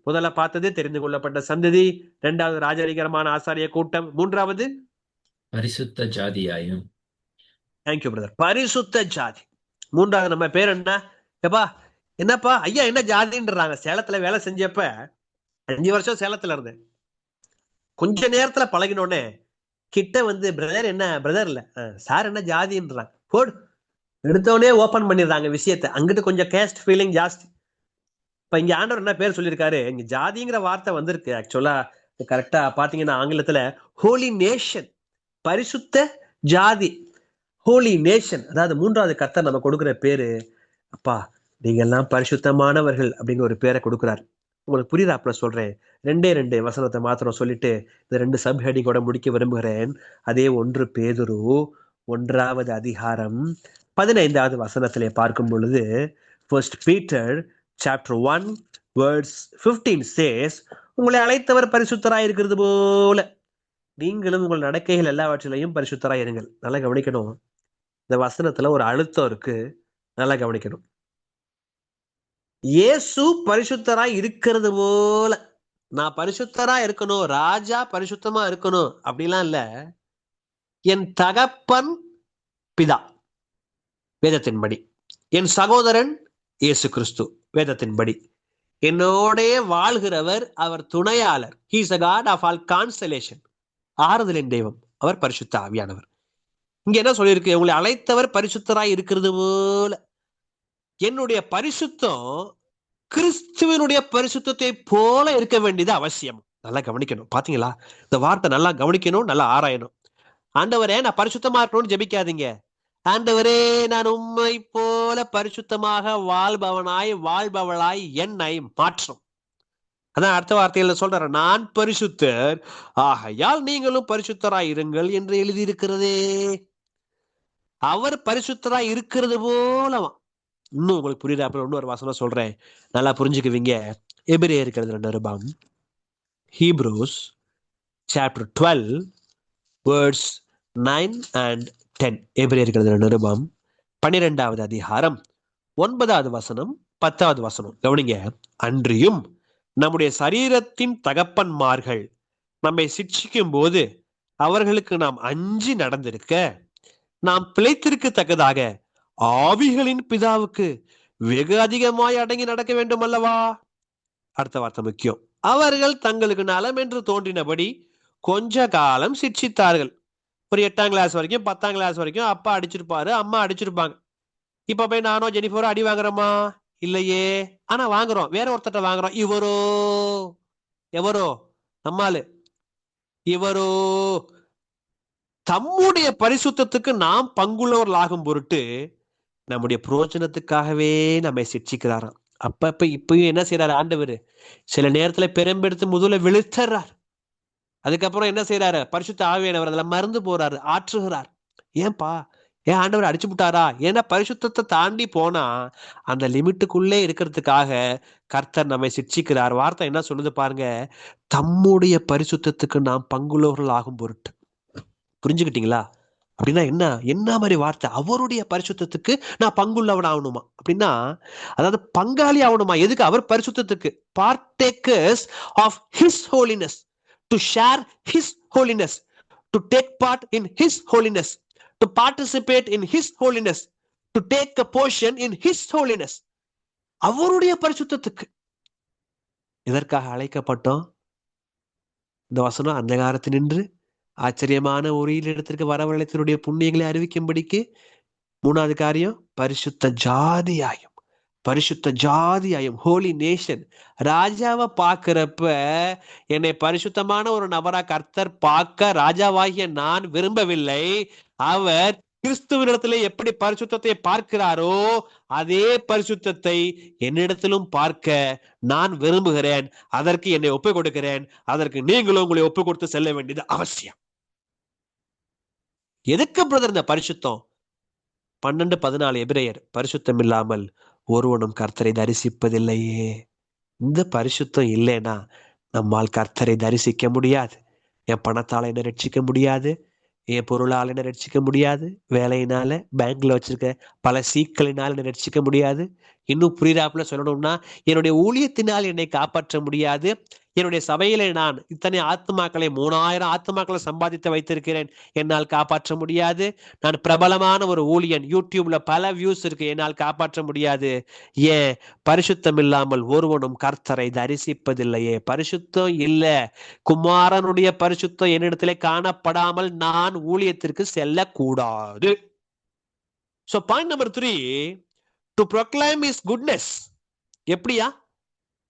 முதல்ல பார்த்தது தெரிந்து கொள்ளப்பட்ட சந்ததி, இரண்டாவது ராஜரிகமான ஆசாரிய கூட்டம், மூன்றாவது பரிசுத்த ஜாதியாயும். Thank you brother. பரிசுத்த ஜாதி. மூன்றாவது நம்ம பேர் என்ன? எப்பா என்னப்பா ஐயா என்ன ஜாதின்றாங்க? சேலத்துல வேலை செஞ்சப்ப 5 வருஷம் சேலத்துல இருந்தேன். கொஞ்ச நேரத்துல பழகினோடனே கிட்ட வந்து பிரதர் என்ன பிரதர் இல்ல சார் என்ன ஜாதின்றாங்க. போடு, எடுத்தவனே ஓபன் பண்ணிடுறாங்க விஷயத்தை. அங்கிட்டு கொஞ்சம் கேஸ்ட் ஃபீலிங் ஜாஸ்தி. இப்ப இங்க ஆண்டவர் என்ன பேர் சொல்லியிருக்காரு? இங்க ஜாதிங்கிற வார்த்தை வந்திருக்கு. ஆக்சுவலா கரெக்டா பாத்தீங்கன்னா ஆங்கிலத்துல ஹோலி நேஷன், பரிசுத்த ஜாதி. ஹோலி நேஷன். அதாவது மூன்றாவது கர்த்தர் நம்ம கொடுக்குற பேரு, அப்பா நீங்க எல்லாம் பரிசுத்தமானவர்கள் அப்படிங்கிற ஒரு பேரை கொடுக்குறாரு. உங்களுக்கு புரியுதாப்புல சொல்றேன். 2 வசனத்தை மாத்திரம் சொல்லிட்டு இந்த 2 சப் ஹெடிங்கோட முடிக்க விரும்புகிறேன். அதே 1 பேதுரு 1வது அதிகாரம் 15வது வசனத்திலே பார்க்கும் பொழுது, 1 Peter chapter 1 verse 15 says, உங்களை அழைத்தவர் பரிசுத்தராய் இருக்கிறது போல நீங்களும் உங்கள் நடக்கைகள் எல்லாவற்றிலையும் பரிசுத்தராய் இருங்கள். நல்லா கவனிக்கணும், இந்த வசனத்துல ஒரு அழுத்தம் இருக்கு, நல்லா கவனிக்கணும். இயேசு பரிசுத்தராய் இருக்கிறது போல நான் பரிசுத்தரா இருக்கணும், ராஜா பரிசுத்தமா இருக்கணும் அப்படிலாம் இல்ல. என் தகப்பன் பிதா வேதத்தின்படி, என் சகோதரன் இயேசு கிறிஸ்து வேதத்தின்படி, என்னோட வாழ்கிறவர் அவர் துணையாளர், he is a God of all consolation, ஆறுதலின் தெய்வம், அவர் பரிசுத்த ஆவியானவர். இங்க என்ன சொல்லியிருக்கு? உங்களை அழைத்தவர் பரிசுத்தராய் இருக்கிறது போல. என்னுடைய பரிசுத்தம் கிறிஸ்துவனுடைய பரிசுத்தத்தை போல இருக்க வேண்டியது அவசியம். நல்லா கவனிக்கணும். பாத்தீங்களா? இந்த வார்த்தை நல்லா கவனிக்கணும், நல்லா ஆராயணும். ஆண்டவரே நான் பரிசுத்தமா இருக்கணும்னு ஜெபிக்காதீங்க. ஆண்டவரே நான் உம்மை போல பரிசுத்தமாக வாழ்பவளாய் என்னை மாற்றும். அதான் அடுத்த வார்த்தையில சொல்ற, நான் பரிசுத்தர் ஆகையால் நீங்களும் பரிசுத்தராய் இருங்கள் என்று எழுதியிருக்கிறதே. அவர் பரிசுத்தராய் இருக்கிறது போலவா. இன்னும் உங்களுக்கு புரியுதா? இன்னொரு வசனம் சொல்றேன், நல்லா புரிஞ்சுக்குவீங்க. எபிரேயர் நிருபம் ஹீப்ரூஸ் chapter 12 verse 9 and 10. எபிரேயர் நிருபம் 12வது அதிகாரம் 9வது வசனம் 10வது வசனம் கவனிங்க. அன்றியும் நம்முடைய சரீரத்தின் தகப்பன்மார்கள் நம்மை சிட்சிக்கும் போது அவர்களுக்கு நாம் அஞ்சி நடந்திருக்க, நாம் பிழைத்திருக்கத்தக்கதாக ஆவிகளின் பிதாவுக்கு வெகு அதிகமாய் அடங்கி நடக்க வேண்டும் அல்லவா. அடுத்த வார்த்தை முக்கியம். அவர்கள் தங்களுக்கு நலம் என்று தோன்றினபடி கொஞ்ச காலம் சிட்சித்தார்கள். ஒரு 8ஆம் கிளாஸ் வரைக்கும் 10ஆம் கிளாஸ் வரைக்கும் அப்பா அடிச்சிருப்பாரு, அம்மா அடிச்சிருப்பாங்க. இப்ப போய் நானோ ஜெனிஃபரோ அடி வாங்குறோமா? இல்லையே. ஆனா வாங்குறோம், வேற ஒருத்தட்ட வாங்குறோம். எவரோ நம்மாலு இவரோ தம்முடைய பரிசுத்தத்துக்கு நாம் பங்குள்ளவர்கள் ஆகும் பொருட்டு நம்முடைய பிரயோஜனத்துக்காகவே நம்மை சிட்சிக்கிறாராம். அப்ப இப்பயும் என்ன செய்யறாரு ஆண்டவர்? சில நேரத்துல பெரும்பெடுத்து முதல்ல விழுத்துறார். அதுக்கப்புறம் என்ன செய்யறாரு? பரிசுத்த ஆவியானவர் அதுல மறந்து போறாரு, ஆற்றுகிறார். ஏன்பா? ஏன் ஆண்டவர் அடிச்சு விட்டாரா? ஏன்னா பரிசுத்தத்தை தாண்டி போனா அந்த லிமிட்டுக்குள்ளே இருக்கிறதுக்காக கர்த்தர் நம்மை சிட்சிக்கிறார். வார்த்தை என்ன சொல்லுது பாருங்க, தம்முடைய பரிசுத்தத்துக்கு நாம் பங்குள்ளவர்கள் ஆகும் பொருட்டு. புரிஞ்சுக்கிட்டீங்களா? அப்படின்னா என்ன மாதிரி வார்த்தை? அவருடைய பரிசுத்தத்துக்கு நான் பங்குள்ளவன் ஆகணுமா அப்படின்னா, அதாவது பங்காளி ஆகணுமா. எதுக்கு? அவர் பரிசுத்தத்துக்கு. partakers of his holiness, to share his holiness, to take part in his holiness, to participate in his holiness, to take a portion in his holiness. அவருடைய பரிசுத்தத்துக்கு இதற்காக அழைக்கப்பட்டோம். இந்த வசனம் அந்த காலத்தில் நின்று ஆச்சரியமான ஒரு இடத்திற்கு வரவழைத்தனுடைய புண்ணியங்களை அறிவிக்கும்படிக்கு. 3வது காரியம், பரிசுத்த ஜாதியாயும் ஹோலி நேஷன். ராஜாவை பார்க்கிறப்ப என்னை பரிசுத்தமான ஒரு நபரா கர்த்தர் பார்க்க ராஜாவாகிய நான் விரும்பவில்லை. அவர் கிறிஸ்துவனிடத்திலே எப்படி பரிசுத்தத்தை பார்க்கிறாரோ அதே பரிசுத்தத்தை என்னிடத்திலும் பார்க்க நான் விரும்புகிறேன். அதற்கு என்னை ஒப்புக் கொடுக்கிறேன். அதற்கு நீங்களும் உங்களை ஒப்புக் கொடுத்து செல்ல வேண்டியது அவசியம். எதுக்கு பிரதர் இந்த பரிசுத்தம்? 12:14 எபிரேயர், பரிசுத்தம் இல்லாமல் ஒருவனும் கர்த்தரை தரிசிப்பதில்லையே. இந்த பரிசுத்தம் இல்லைன்னா நம்மால் கர்த்தரை தரிசிக்க முடியாது. என் பணத்தால் என்ன ரட்சிக்க முடியாது, என் பொருளால் என்ன ரட்சிக்க முடியாது, வேலையினால பேங்க்ல வச்சிருக்க பல சீக்களினால் என்ன ரட்சிக்க முடியாது. இன்னும் புரியாப்புல சொல்லணும்னா, என்னுடைய ஊழியத்தினால் என்னை காப்பாற்ற முடியாது. என்னுடைய சபையில நான் இத்தனை ஆத்மாக்களை 3000 ஆத்மாக்களை சம்பாதித்து வைத்திருக்கிறேன், என்னால் காப்பாற்ற முடியாது. நான் பிரபலமான ஒரு ஊழியன், யூடியூப்ல பல வியூஸ் இருக்கு, என்னால் காப்பாற்ற முடியாது. ஏன்? பரிசுத்தம் இல்லாமல் ஒருவனும் கர்த்தரை தரிசிப்பதில்லையே. பரிசுத்தம் இல்ல, குமாரனுடைய பரிசுத்தம் என்னிடத்திலே காணப்படாமல் நான் ஊழியத்திற்கு செல்லக்கூடாது. So point number 3, to proclaim his goodness. எப்படியா?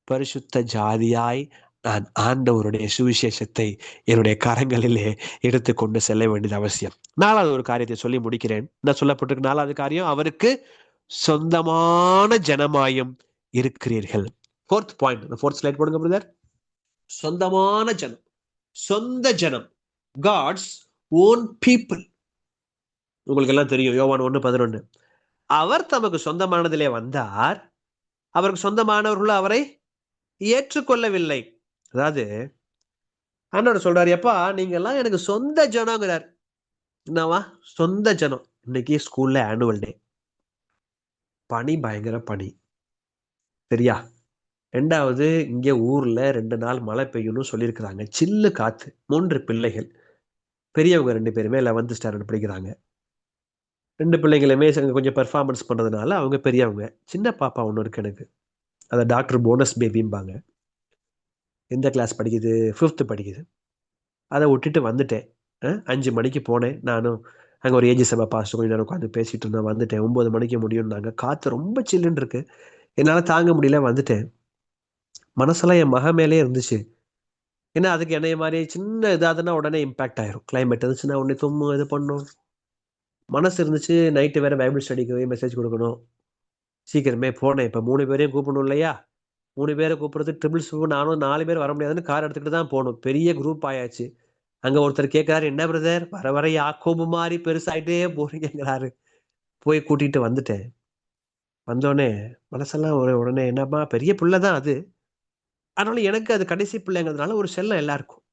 பரிசுத்த ஜாதியாய் நான் ஆண்டவருடைய சுவிசேஷத்தை என்னுடைய கரங்களிலே எடுத்துக்கொண்டு செல்ல வேண்டியது அவசியம். 4வது ஒரு காரியத்தை சொல்லி முடிக்கிறேன். நான் சொல்லப்பட்டிருக்கு 4வது காரியம், அவருக்கு சொந்தமான ஜனமாயும் இருக்கிறீர்கள். 4th பாயிண்ட், 4th ஸ்லைட் போடுங்க பிரதர். சொந்தமான ஜனம், சொந்த ஜனம், காட்ஸ் ஓன் பீப்புள். உங்களுக்கு எல்லாம் தெரியும் யோவான் 1:11, அவர் தமக்கு சொந்தமானதிலே வந்தார், அவருக்கு சொந்தமானவர்கள் அவரை ஏற்றுக்கொள்ளவில்லை. அதாவது ஆண்டவர் சொல்றாரு, எப்பா நீங்க எல்லாம் எனக்கு சொந்த ஜனங்கிறார். என்னவா சொந்த ஜனம்? இன்னைக்கு ஸ்கூல்ல ஆனுவல் டே, பனி, பயங்கர பனி, சரியா? 2வது இங்க ஊர்ல 2 நாள் மழை பெய்யும்னு சொல்லியிருக்கிறாங்க. சில்லு காத்து. 3 பிள்ளைகள், பெரியவங்க 2 பேருமே 11th ஸ்டாண்டர்ட் படிக்கிறாங்க. 2 பிள்ளைங்களுமே கொஞ்சம் பெர்ஃபார்மன்ஸ் பண்றதுனால அவங்க பெரியவங்க. சின்ன பாப்பா ஒன்று இருக்கு எனக்கு, அதை டாக்டர் போனஸ் பேபிம்பாங்க. எந்த கிளாஸ் படிக்குது? 5th படிக்குது. அதை விட்டுட்டு வந்துட்டேன். 5 மணிக்கு போனேன். நானும் அங்கே ஒரு ஏஜி சபா பாஸ்டர் கொஞ்சம் நேரம் உட்காந்து பேசிட்டு இருந்தேன். வந்துட்டேன். 9 மணிக்கு முடியும்னாங்க. காற்று ரொம்ப சில்லுன்னு இருக்கு, என்னால் தாங்க முடியல, வந்துட்டேன். மனசெல்லாம் என் மக மேலே இருந்துச்சு. ஏன்னா அதுக்கு என்னைய மாதிரி சின்ன இதாதுன்னா உடனே இம்பாக்ட் ஆயிரும். கிளைமேட் இருந்துச்சுன்னா உடனே தும்மும், இது பண்ணும். மனசு இருந்துச்சு. நைட்டு வேற பைபிள் ஸ்டடிக்கு போய் மெசேஜ் கொடுக்கணும். சீக்கிரமே போனேன். இப்போ 3 பேரையும் கூப்பிடணும் இல்லையா? 3 பேரை கூப்பிடுறது ட்ரிபிள்ஸ். நானும் 4 பேர் வர முடியாதுன்னு கார் எடுத்துக்கிட்டு தான் போகணும். பெரிய குரூப் ஆயாச்சு. அங்கே ஒருத்தர் கேட்குறாரு, என்ன பிரதர் வர வர யாக்கோபு மாதிரி பெருசாயிட்டே போறீங்கிறாரு. போய் கூட்டிகிட்டு வந்துட்டேன். வந்தோடனே மனசெல்லாம் உடனே என்னப்பா, பெரிய பிள்ளை தான் அது, அதனால எனக்கு அது கடைசி பிள்ளைங்கிறதுனால ஒரு செல்லம் எல்லாருக்கும்.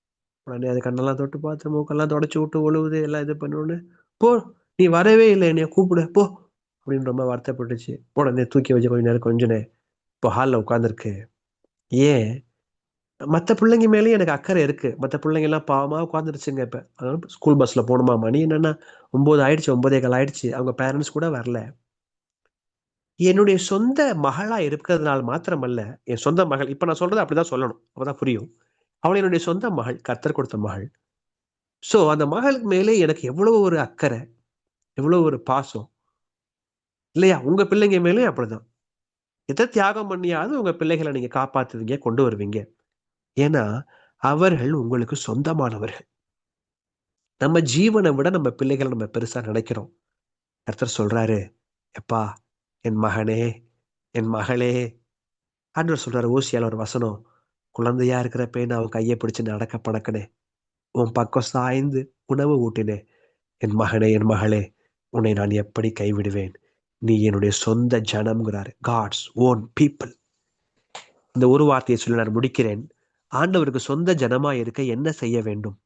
உடனே அது கண்ணெல்லாம் தொட்டு பார்த்து மூக்கெல்லாம் தொடச்சி விட்டு ஒழுவுது, எல்லாம் இது பண்ணோன்னு, போ நீ வரவே இல்லை, என்னைய கூப்பிடு போ அப்படின்னு ரொம்ப வருத்தப்பட்டுச்சு. உடனே தூக்கி வச்சு கொஞ்ச நேரம் கொஞ்சனேன். இப்போ ஹாலில் உட்காந்துருக்கு. ஏன், மற்ற பிள்ளைங்க மேலேயும் எனக்கு அக்கறை இருக்கு. மற்ற பிள்ளைங்க எல்லாம் பாவமா உட்காந்துருச்சுங்க. இப்போ ஸ்கூல் பஸ்ல போகணுமா, மணி என்னன்னா 9 ஆயிடுச்சு, 9:15 ஆயிடுச்சு. அவங்க பேரண்ட்ஸ் கூட வரல. என்னுடைய சொந்த மகளா இருக்கிறதுனால மாத்திரமல்ல, என் சொந்த மகள், இப்ப நான் சொல்றது அப்படிதான் சொல்லணும், அப்பதான் புரியும். அவள் என்னுடைய சொந்த மகள், கர்த்தர் கொடுத்த மகள். சோ அந்த மகளுக்கு மேலே எனக்கு எவ்வளவு ஒரு அக்கறை, எவ்வளவு ஒரு பாசம் இல்லையா? உங்க பிள்ளைங்க மேலே அப்படிதான். எதை தியாகம் பண்ணியாவது உங்க பிள்ளைகளை நீங்க காப்பாத்துவீங்க, கொண்டு வருவீங்க. ஏன்னா அவர்கள் உங்களுக்கு சொந்தமானவர்கள். நம்ம ஜீவனை விட நம்ம பிள்ளைகளை நம்ம பெருசா நினைக்கிறோம். கர்த்தர் சொல்றாரு, எப்பா என் மகனே, என் மகளே. ஆண்டவர் சொல்றாரு, ஓசியால ஒரு வசனம், குழந்தையா இருக்கிறப்ப நான் அவன் கையை பிடிச்சு நடக்க பழக்கினே, உன் பக்கம் சாய்ந்து உணவு ஊட்டினே. என் மகனே, என் மகளே, உன்னை நான் எப்படி கைவிடுவேன்? நீ என்னுடைய சொந்த ஜனம்ங்கிறாரு. God's own people. இந்த ஒரு வார்த்தையை சொல்லி நான் முடிக்கிறேன். ஆண்டவருக்கு சொந்த ஜனமா இருக்க என்ன செய்ய வேண்டும்?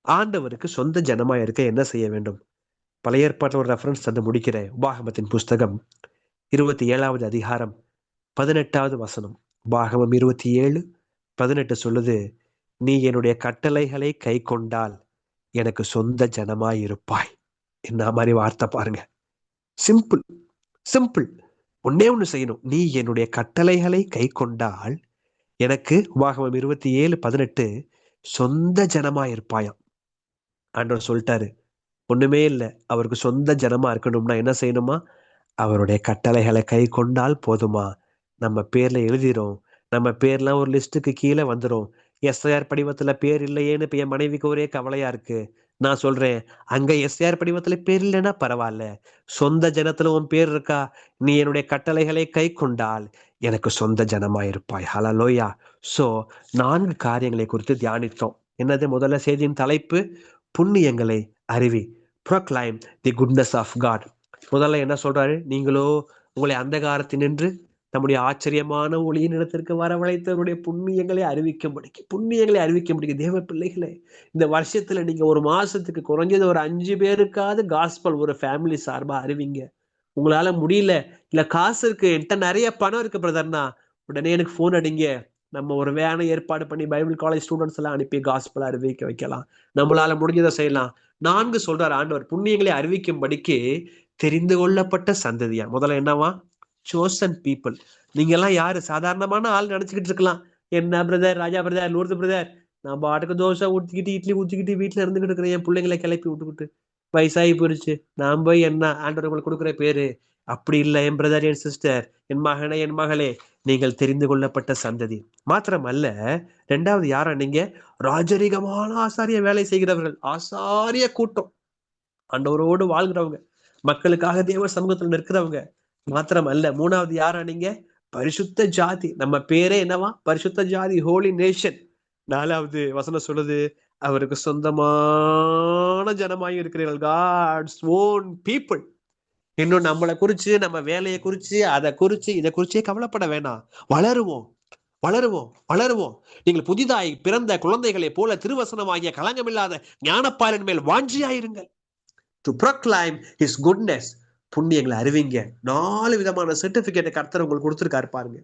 ஆண்டவருக்கு சொந்த ஜனமா இருக்க என்ன செய்ய வேண்டும்? பழைய ஏற்பாட்டில் ஒரு ரெஃபரன்ஸ் தந்து முடிக்கிறேன். உபாகமத்தின் புஸ்தகம் 27வது அதிகாரம் 18வது வசனம். உபாகமம் 27:18 சொல்லுது, நீ என்னுடைய கட்டளைகளை கை கொண்டால் எனக்கு சொந்த ஜனமாய் இருப்பாய். என்ன மாதிரி வார்த்தை பாருங்க. Simple, simple. ஒன்னே ஒண்ணு செய்யணும், நீ என்னுடைய கட்டளைகளை கை கொண்டால் எனக்கு, உபாகமம் 27:18, சொந்த ஜனமாய் இருப்பாயாம். ஆண்டவர் சொல்லிட்டாரு. ஒண்ணுமே இல்லை, அவருக்கு சொந்த ஜனமா இருக்கணும்னா என்ன செய்யணுமா? அவருடைய கட்டளைகளை கை கொண்டால் போதுமா? நம்ம பேர்ல எழுதிரும். நம்ம பேர்லாம் ஒரு லிஸ்ட்டுக்கு கீழே வந்துடும். எஸ்ஐஆர் படிவத்துல பேர் இல்லையேன்னு இப்ப என் மனைவிக்கு ஒரே கவலையா இருக்கு. நான் சொல்றேன், அங்க எஸ்ஐஆர் படிவத்துல பேர் இல்லைன்னா பரவாயில்ல, சொந்த ஜனத்துல உன் பேர் இருக்கா? நீ என்னுடைய கட்டளைகளை கை கொண்டால் எனக்கு சொந்த ஜனமா இருப்பாய். ஹல்லேலூயா. சோ 4 காரியங்களை குறித்து தியானித்தோம். என்னது? முதல்ல செய்தியின் தலைப்பு, புண்ணியங்களை அறிவி, proclaim the goodness of God. முதல்ல என்ன சொல்றாரு? நீங்களோ உங்களை அந்தகாரத்தினின்று நம்முடைய ஆச்சரியமான ஒளியின் இடத்திற்கு வரவழைத்தவருடைய புண்ணியங்களை அறிவிக்கும்படிக்கு, புண்ணியங்களை அறிவிக்கும்படிக்கு. தேவ பிள்ளைகளே, இந்த வருஷத்துல நீங்க ஒரு மாசத்துக்கு குறைஞ்சது ஒரு 5 பேருக்காவது காஸ்பல் ஒரு ஃபேமிலி சார்பா அறிவிங்க. உங்களால முடியல, இல்ல காசு இருக்கு, என்கிட்ட நிறைய பணம் இருக்கு பிரதர்னா, உடனே எனக்கு போன் அடிங்க. நம்ம ஒரு வேனை ஏற்பாடு பண்ணி பைபிள் காலேஜ் ஸ்டூடெண்ட்ஸ் எல்லாம் அனுப்பி காஸ்பல் அறிவிக்க வைக்கலாம். நம்மளால முடிஞ்சதை செய்யலாம். 4 சொல்றாரு ஆண்டவர், புண்ணியங்களை அறிவிக்கும்படிக்கு தெரிந்து கொள்ளப்பட்ட சந்ததியா. முதல்ல என்னவா? chosen people. நீங்க எல்லாம் யாரு? சாதாரணமான ஆள் நினைச்சுக்கிட்டு இருக்கலாம். என்ன பிரதர், ராஜா பிரதர், லூர்து பிரதர், நான் பாட்டுக்கு தோசை ஊத்திக்கிட்டு இட்லி ஊத்திக்கிட்டு வீட்டுல இருந்துகிட்டு இருக்கிறேன், என் பிள்ளைங்களை கிளப்பி விட்டுக்கிட்டு வயசாகி போயிருச்சு, நான் போய் என்ன ஆண்டவர் உங்களுக்கு கொடுக்குற பேரு? அப்படி இல்லை என் பிரதர், என் சிஸ்டர், என் மகனே, என் மகளே, நீங்கள் தெரிந்து கொள்ளப்பட்ட சந்ததி. மாத்திரமல்ல, ரெண்டாவது யாரா நீங்க? ராஜரிகமான ஆசாரிய வேலை செய்கிறவர்கள், ஆசாரிய கூட்டம், ஆண்டவரோடு வாழ்கிறவங்க, மக்களுக்காக தேவ சமூகத்தில் நிற்கிறவங்க. மாத்திரமல்ல, மூணாவது யாரா நீங்க? பரிசுத்த ஜாதி. நம்ம பேரே என்னவா? பரிசுத்த ஜாதி, ஹோலி நேஷன். நாலாவது வசனம் சொல்லுது, அவருக்கு சொந்தமான ஜனமாய் இருக்கிறீர்கள், காட்ஸ் ஓன் பீப்புள். இன்னும் நம்மளை குறிச்சு, நம்ம வேலையை குறிச்சு, அதை குறிச்சு, இதை குறிச்சே கவலைப்பட வேணாம். வளருவோம், வளருவோம், வளருவோம். நீங்கள் புதிதாய் பிறந்த குழந்தைகளை போல திருவசனமாகிய களங்கமில்லாத ஞானப்பாலின் மேல் வாஞ்சியாயிருங்கள். To proclaim his goodness. புண்ணியங்களை அறிவிங்க. 4 விதமான சர்டிபிகேட்டை கர்த்தர் உங்களுக்கு கொடுத்துருக்காரு பாருங்க.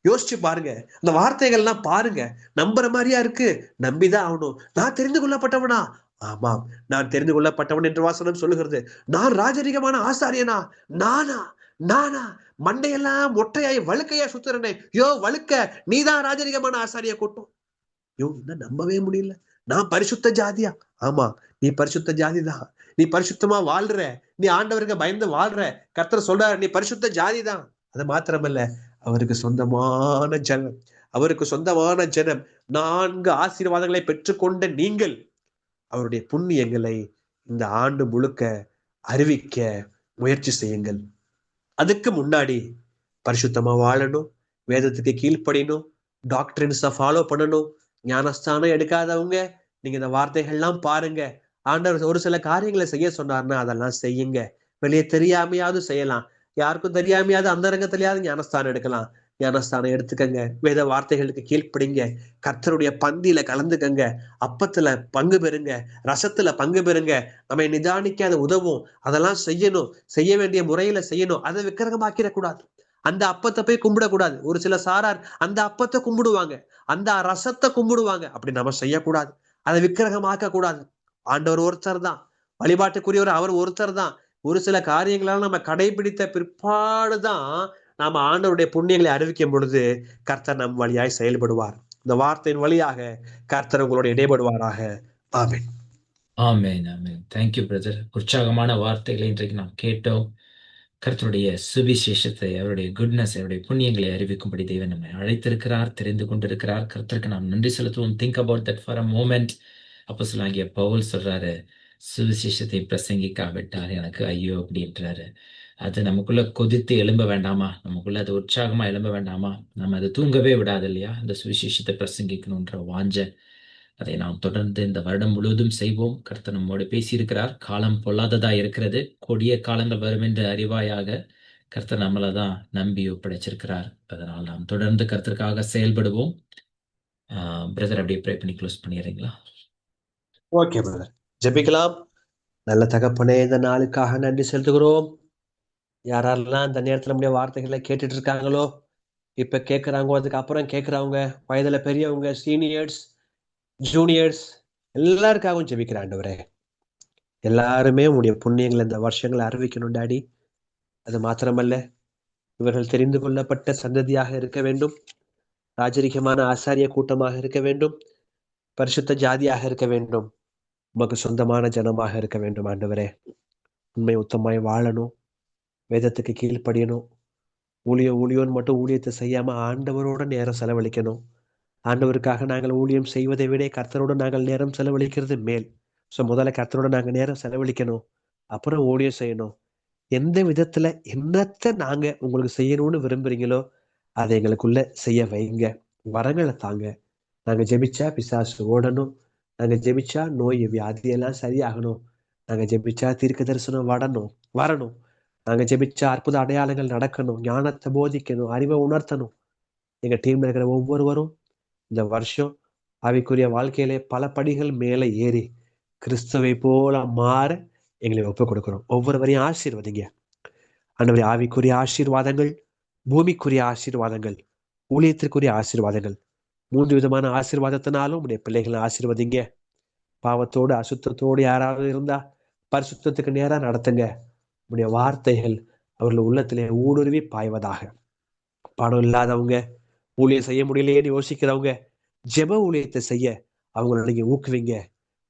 யோசிச்சு பாருங்க, அந்த வார்த்தைகள்லாம் பாருங்க. நம்புற மாதிரியா இருக்கு? நம்பிதான் ஆகணும். நான் தெரிந்து கொள்ளப்பட்டவனா? ஆமாம், நான் தெரிந்து கொள்ளப்பட்டவன் என்று வாசனம் சொல்லுகிறது. நான் ராஜரிகமான ஆசாரியனா? நானா? நானா? மண்டையெல்லாம் ஒற்றையாய் வழுக்கையா சுத்துறனே, யோ வழுக்க, நீதான் ராஜரிகமான ஆசாரிய கூட்டம். யோ, என்ன நம்பவே முடியல. நான் பரிசுத்த ஜாதியா? ஆமா, நீ பரிசுத்த ஜாதிதான். நீ பரிசுத்தமா வாழ்ற, நீ ஆண்டவருக்கு பயந்து வாழ்ற. கர்த்தர் சொல்றாரு, நீ பரிசுத்த ஜாதிதான். அது மாத்திரமல்ல, அவருக்கு சொந்தமான ஜனம், அவருக்கு சொந்தமான ஜனம். 4 ஆசீர்வாதங்களை பெற்றுக்கொண்ட நீங்கள் அவருடைய புண்ணியங்களை இந்த ஆண்டு முழுக்க அறிவிக்க முயற்சி செய்யுங்கள். அதுக்கு முன்னாடி பரிசுத்தமா வாழணும், வேதத்துக்கு கீழ்ப்படியணும், டாக்டரின்ஸை ஃபாலோ பண்ணணும். ஞானஸ்தானம் எடுக்காதவங்க நீங்க இந்த வார்த்தைகள்லாம் பாருங்க. ஆண்டவர் ஒரு சில காரியங்களை செய்ய சொன்னார்னா அதெல்லாம் செய்யுங்க. வெளியே தெரியாமையாவது செய்யலாம், யாருக்கும் தெரியாமையாவது அந்தரங்கத்திலேயாவது ஞானஸ்தானம் எடுக்கலாம். ஞானஸ்தானம் எடுத்துக்கங்க, வேத வார்த்தைகளுக்கு கீழ்ப்படிங்க, கர்த்தருடைய பந்தியில கலந்துக்கங்க, அப்பத்துல பங்கு பெறுங்க, ரசத்துல பங்கு பெறுங்க. நம்ம நிதானிக்க அது உதவும். அதெல்லாம் செய்யணும், செய்ய வேண்டிய முறையில செய்யணும். அதை விக்கிரகமாக்கிடக்கூடாது. அந்த அப்பத்தை போய் கும்பிடக்கூடாது. ஒரு சில சாரார் அந்த அப்பத்தை கும்பிடுவாங்க, அந்த ரசத்தை கும்பிடுவாங்க. அப்படி நம்ம செய்யக்கூடாது. அதை விக்கிரகமாக்க கூடாது. ஆண்டவர் ஒருத்தர் தான், வழிபாட்டுக்குரியவர் அவர் ஒருத்தர் தான். ஒரு சில காரியங்களால நம்ம கடைபிடித்த பிற்பாடுதான் நாம ஆண்டவருடைய புண்ணியங்களை அறிவிக்கும் பொழுது கர்த்தர் நம் வழியாய் செயல்படுவார். இந்த வார்த்தையின் வழியாக கர்த்தர் உங்களோட இடைபடுவாராக. ஆமென். ஆமென், ஆமென். Thank you brother. உற்சாகமான வார்த்தைகளை இன்றைக்கு நாம் கேட்டோம். கர்த்தருடைய சுவிசேஷத்தை, அவருடைய குட்னஸ், அவருடைய புண்ணியங்களை அறிவிக்கும்படி தேவன் நம்மை அழைத்திருக்கிறார், தெரிந்து கொண்டிருக்கிறார். கர்த்தருக்கு நாம் நன்றி செலுத்துவோம். Think about that for a moment. அப்போஸ்தலனாகிய பவுல் சொல்றாரு, சுவிசேஷத்தை பிரசங்கிக்காவிட்டால் எனக்கு ஐயோ அப்படின்றாரு. அது நமக்குள்ள கொதித்து எழும்ப வேண்டாமா? நமக்குள்ள அது உற்சாகமா எழும்ப வேண்டாமா? நம்ம அதை தூங்கவே விடாது இல்லையா? இந்த சுவிசேஷத்தை பிரசங்கிக்கணுன்ற வாஞ்ச, அதை நாம் தொடர்ந்து இந்த வருடம் முழுவதும் செய்வோம். கர்த்தர் நம்மோடு பேசியிருக்கிறார். காலம் பொல்லாததா இருக்கிறது, கொடிய காலங்கள் வரும் என்று அறிவாயாக. கர்த்தர் நம்மளை தான் நம்பி ஒப்படைச்சிருக்கிறார். அதனால் நாம் தொடர்ந்து கர்த்தருக்காக செயல்படுவோம். பிரதர், அப்படியே ப்ரே பண்ணி க்ளோஸ் பண்ணிடுறீங்களா? ஓகே பிரதர், ஜெபிக்கலாம். நல்ல தகப்பனே, இந்த நாளுக்காக நன்றி செலுத்துகிறோம். யாரெல்லாம் இந்த நேரத்துல நம்முடைய வார்த்தைகளை கேட்டுட்டு இருக்காங்களோ, இப்ப கேட்கிறாங்க, அதுக்கு அப்புறம் கேட்கிறவங்க, வயதுல பெரியவங்க, சீனியர்ஸ், ஜூனியர்ஸ், எல்லாருக்காகவும் ஜெபிக்கிறேன் ஆண்டவரே. எல்லாருமே உங்களுடைய புண்ணியங்களை இந்த வருஷங்களை அறிவிக்கணும் டாடி. அது மாத்திரமல்ல, இவர்கள் தெரிந்து கொள்ளப்பட்ட சந்ததியாக இருக்க வேண்டும், ராஜரிகமான ஆசாரிய கூட்டமாக இருக்க வேண்டும், பரிசுத்த ஜாதியாக இருக்க வேண்டும், உமக்கு சொந்தமான ஜனமாக இருக்க வேண்டும் ஆண்டவரே. உண்மை உத்தமாய் வாழணும், வேதத்துக்கு கீழ்ப்படியணும், ஊழியோன்னு மட்டும் ஊழியத்தை செய்யாம ஆண்டவரோட நேரம் செலவழிக்கணும். ஆண்டவருக்காக நாங்கள் ஊழியம் செய்வதை விட கர்த்தரோடு நாங்கள் நேரம் செலவழிக்கிறது மேல். ஸோ முதல்ல கர்த்தரோட நாங்கள் நேரம் செலவழிக்கணும், அப்புறம் ஊழியம் செய்யணும். எந்த விதத்துல என்னத்தை நாங்க உங்களுக்கு செய்யணும்னு விரும்புறீங்களோ அதை எங்களுக்குள்ள செய்ய வைங்க. வரங்களை தாங்க. நாங்க ஜெபிச்சா பிசாசு ஓடணும், நாங்க ஜெபிச்சா நோய் வியாதியெல்லாம் சரியாகணும், நாங்க ஜெபிச்சா தீர்க்க தரிசனம் வரணும், நாங்க ஜெபிச்சா அற்புத அடையாளங்கள் நடக்கணும், ஞானத்தை போதிக்கணும், அறிவை உணர்த்தணும். எங்க டீம்ல இருக்கிற ஒவ்வொருவரும் இந்த வருஷம் ஆவிக்குரிய வாழ்க்கையிலே பல படிகள் மேலே ஏறி கிறிஸ்துவை போல மாற எங்களை ஒப்புக் கொடுக்கிறோம். ஒவ்வொருவரையும் ஆசீர்வதிங்க ஆண்டவரே. ஆவிக்குரிய ஆசீர்வாதங்கள், பூமிக்குரிய ஆசீர்வாதங்கள், ஊழியத்திற்குரிய ஆசீர்வாதங்கள், 3 விதமான ஆசீர்வாதத்தினாலும் உடைய பிள்ளைகளை ஆசீர்வதிங்க. பாவத்தோடு அசுத்தத்தோடு யாராவது இருந்தா பரிசுத்தத்துக்கு நேரா நடத்துங்க. உடைய வார்த்தைகள் அவர்கள் உள்ளத்திலே ஊடுருவி பாய்வதாக. பணம் இல்லாதவங்க, ஊழியம் செய்ய முடியலையேன்னு யோசிக்கிறவங்க, ஜெப ஊழியத்தை செய்ய அவங்களை நீங்க ஊக்குவிங்க.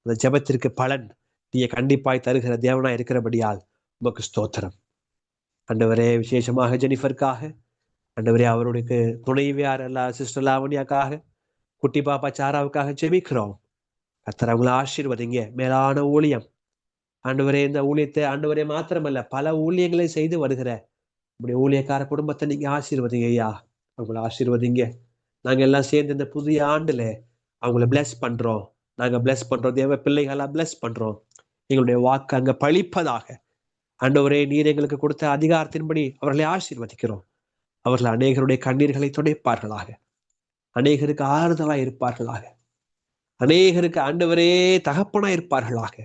அந்த ஜெபத்திற்கு பலன் நீங்க கண்டிப்பாய் தருகிற தேவனா இருக்கிறபடியால் உமக்கு ஸ்தோத்திரம் ஆண்டவரே. விசேஷமாக ஜெனிஃபருக்காக ஆண்டவரே, அவருடைய துணைவியார் எல்லாம் சிஸ்டர் லாவண்யாக்காக, குட்டி பாப்பா சாராவுக்காக ஜெபிக்கிறோம். கர்த்தர் அவங்கள ஆசீர்வதிங்க. மேலான ஊழியம் ஆண்டவரே, இந்த ஊழியத்தை ஆண்டவரே மாத்திரமல்ல, பல ஊழியங்களை செய்து வருகிற உங்களுடைய ஊழியக்கார குடும்பத்தை நீங்க ஆசீர்வதிங்க ஐயா. அவங்கள ஆசீர்வதிங்க. நாங்க எல்லாம் சேர்ந்து இந்த புதிய ஆண்டுல அவங்கள பிளஸ் பண்றோம். நாங்க பிளஸ் பண்றோம். தேவ பிள்ளைகளா பிளஸ் பண்றோம். எங்களுடைய வாக்கு அங்க பழிப்பதாக. ஆண்டவரே, நீர் எங்களுக்கு கொடுத்த அதிகாரத்தின்படி அவர்களை ஆசீர்வதிக்கிறோம். அவர்கள் அநேகருடைய கண்ணீர்களை துடைப்பார்களாக. அநேகருக்கு ஆறுதலா இருப்பார்களாக. அநேகருக்கு ஆண்டவரே தகப்பனா இருப்பார்களாக.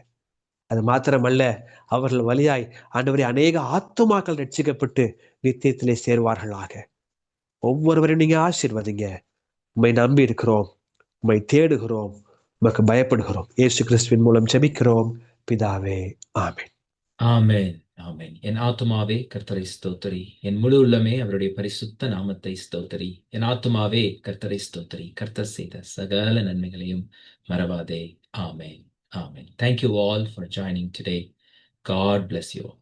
அது மாத்திரமல்ல, அவர்கள் வழியாய் ஆண்டவரே அநேக ஆத்துமாக்கள் ரட்சிக்கப்பட்டு நித்தியத்திலே சேர்வார்களாக. ஒவ்வொருவரையும் நீங்க ஆசீர்வதிங்க. உம்மை நம்பி இருக்கிறோம், உம்மை தேடுகிறோம், உமக்கு பயப்படுகிறோம். இயேசு கிறிஸ்துவின் மூலம் ஜெபிக்கிறோம் பிதாவே, ஆமென். ஆமென். ஆமென். என் ஆத்துமாவே கர்த்தரை ஸ்தோத்திரி, என் முழு உள்ளமே அவருடைய பரிசுத்த நாமத்தை ஸ்தோத்திரி. என் ஆத்துமாவே கர்த்தரை ஸ்தோத்திரி, கர்த்தர் செய்த சகல நன்மைகளையும் மறவாதே. ஆமென். Amen. Thank you all for joining today. God bless you all.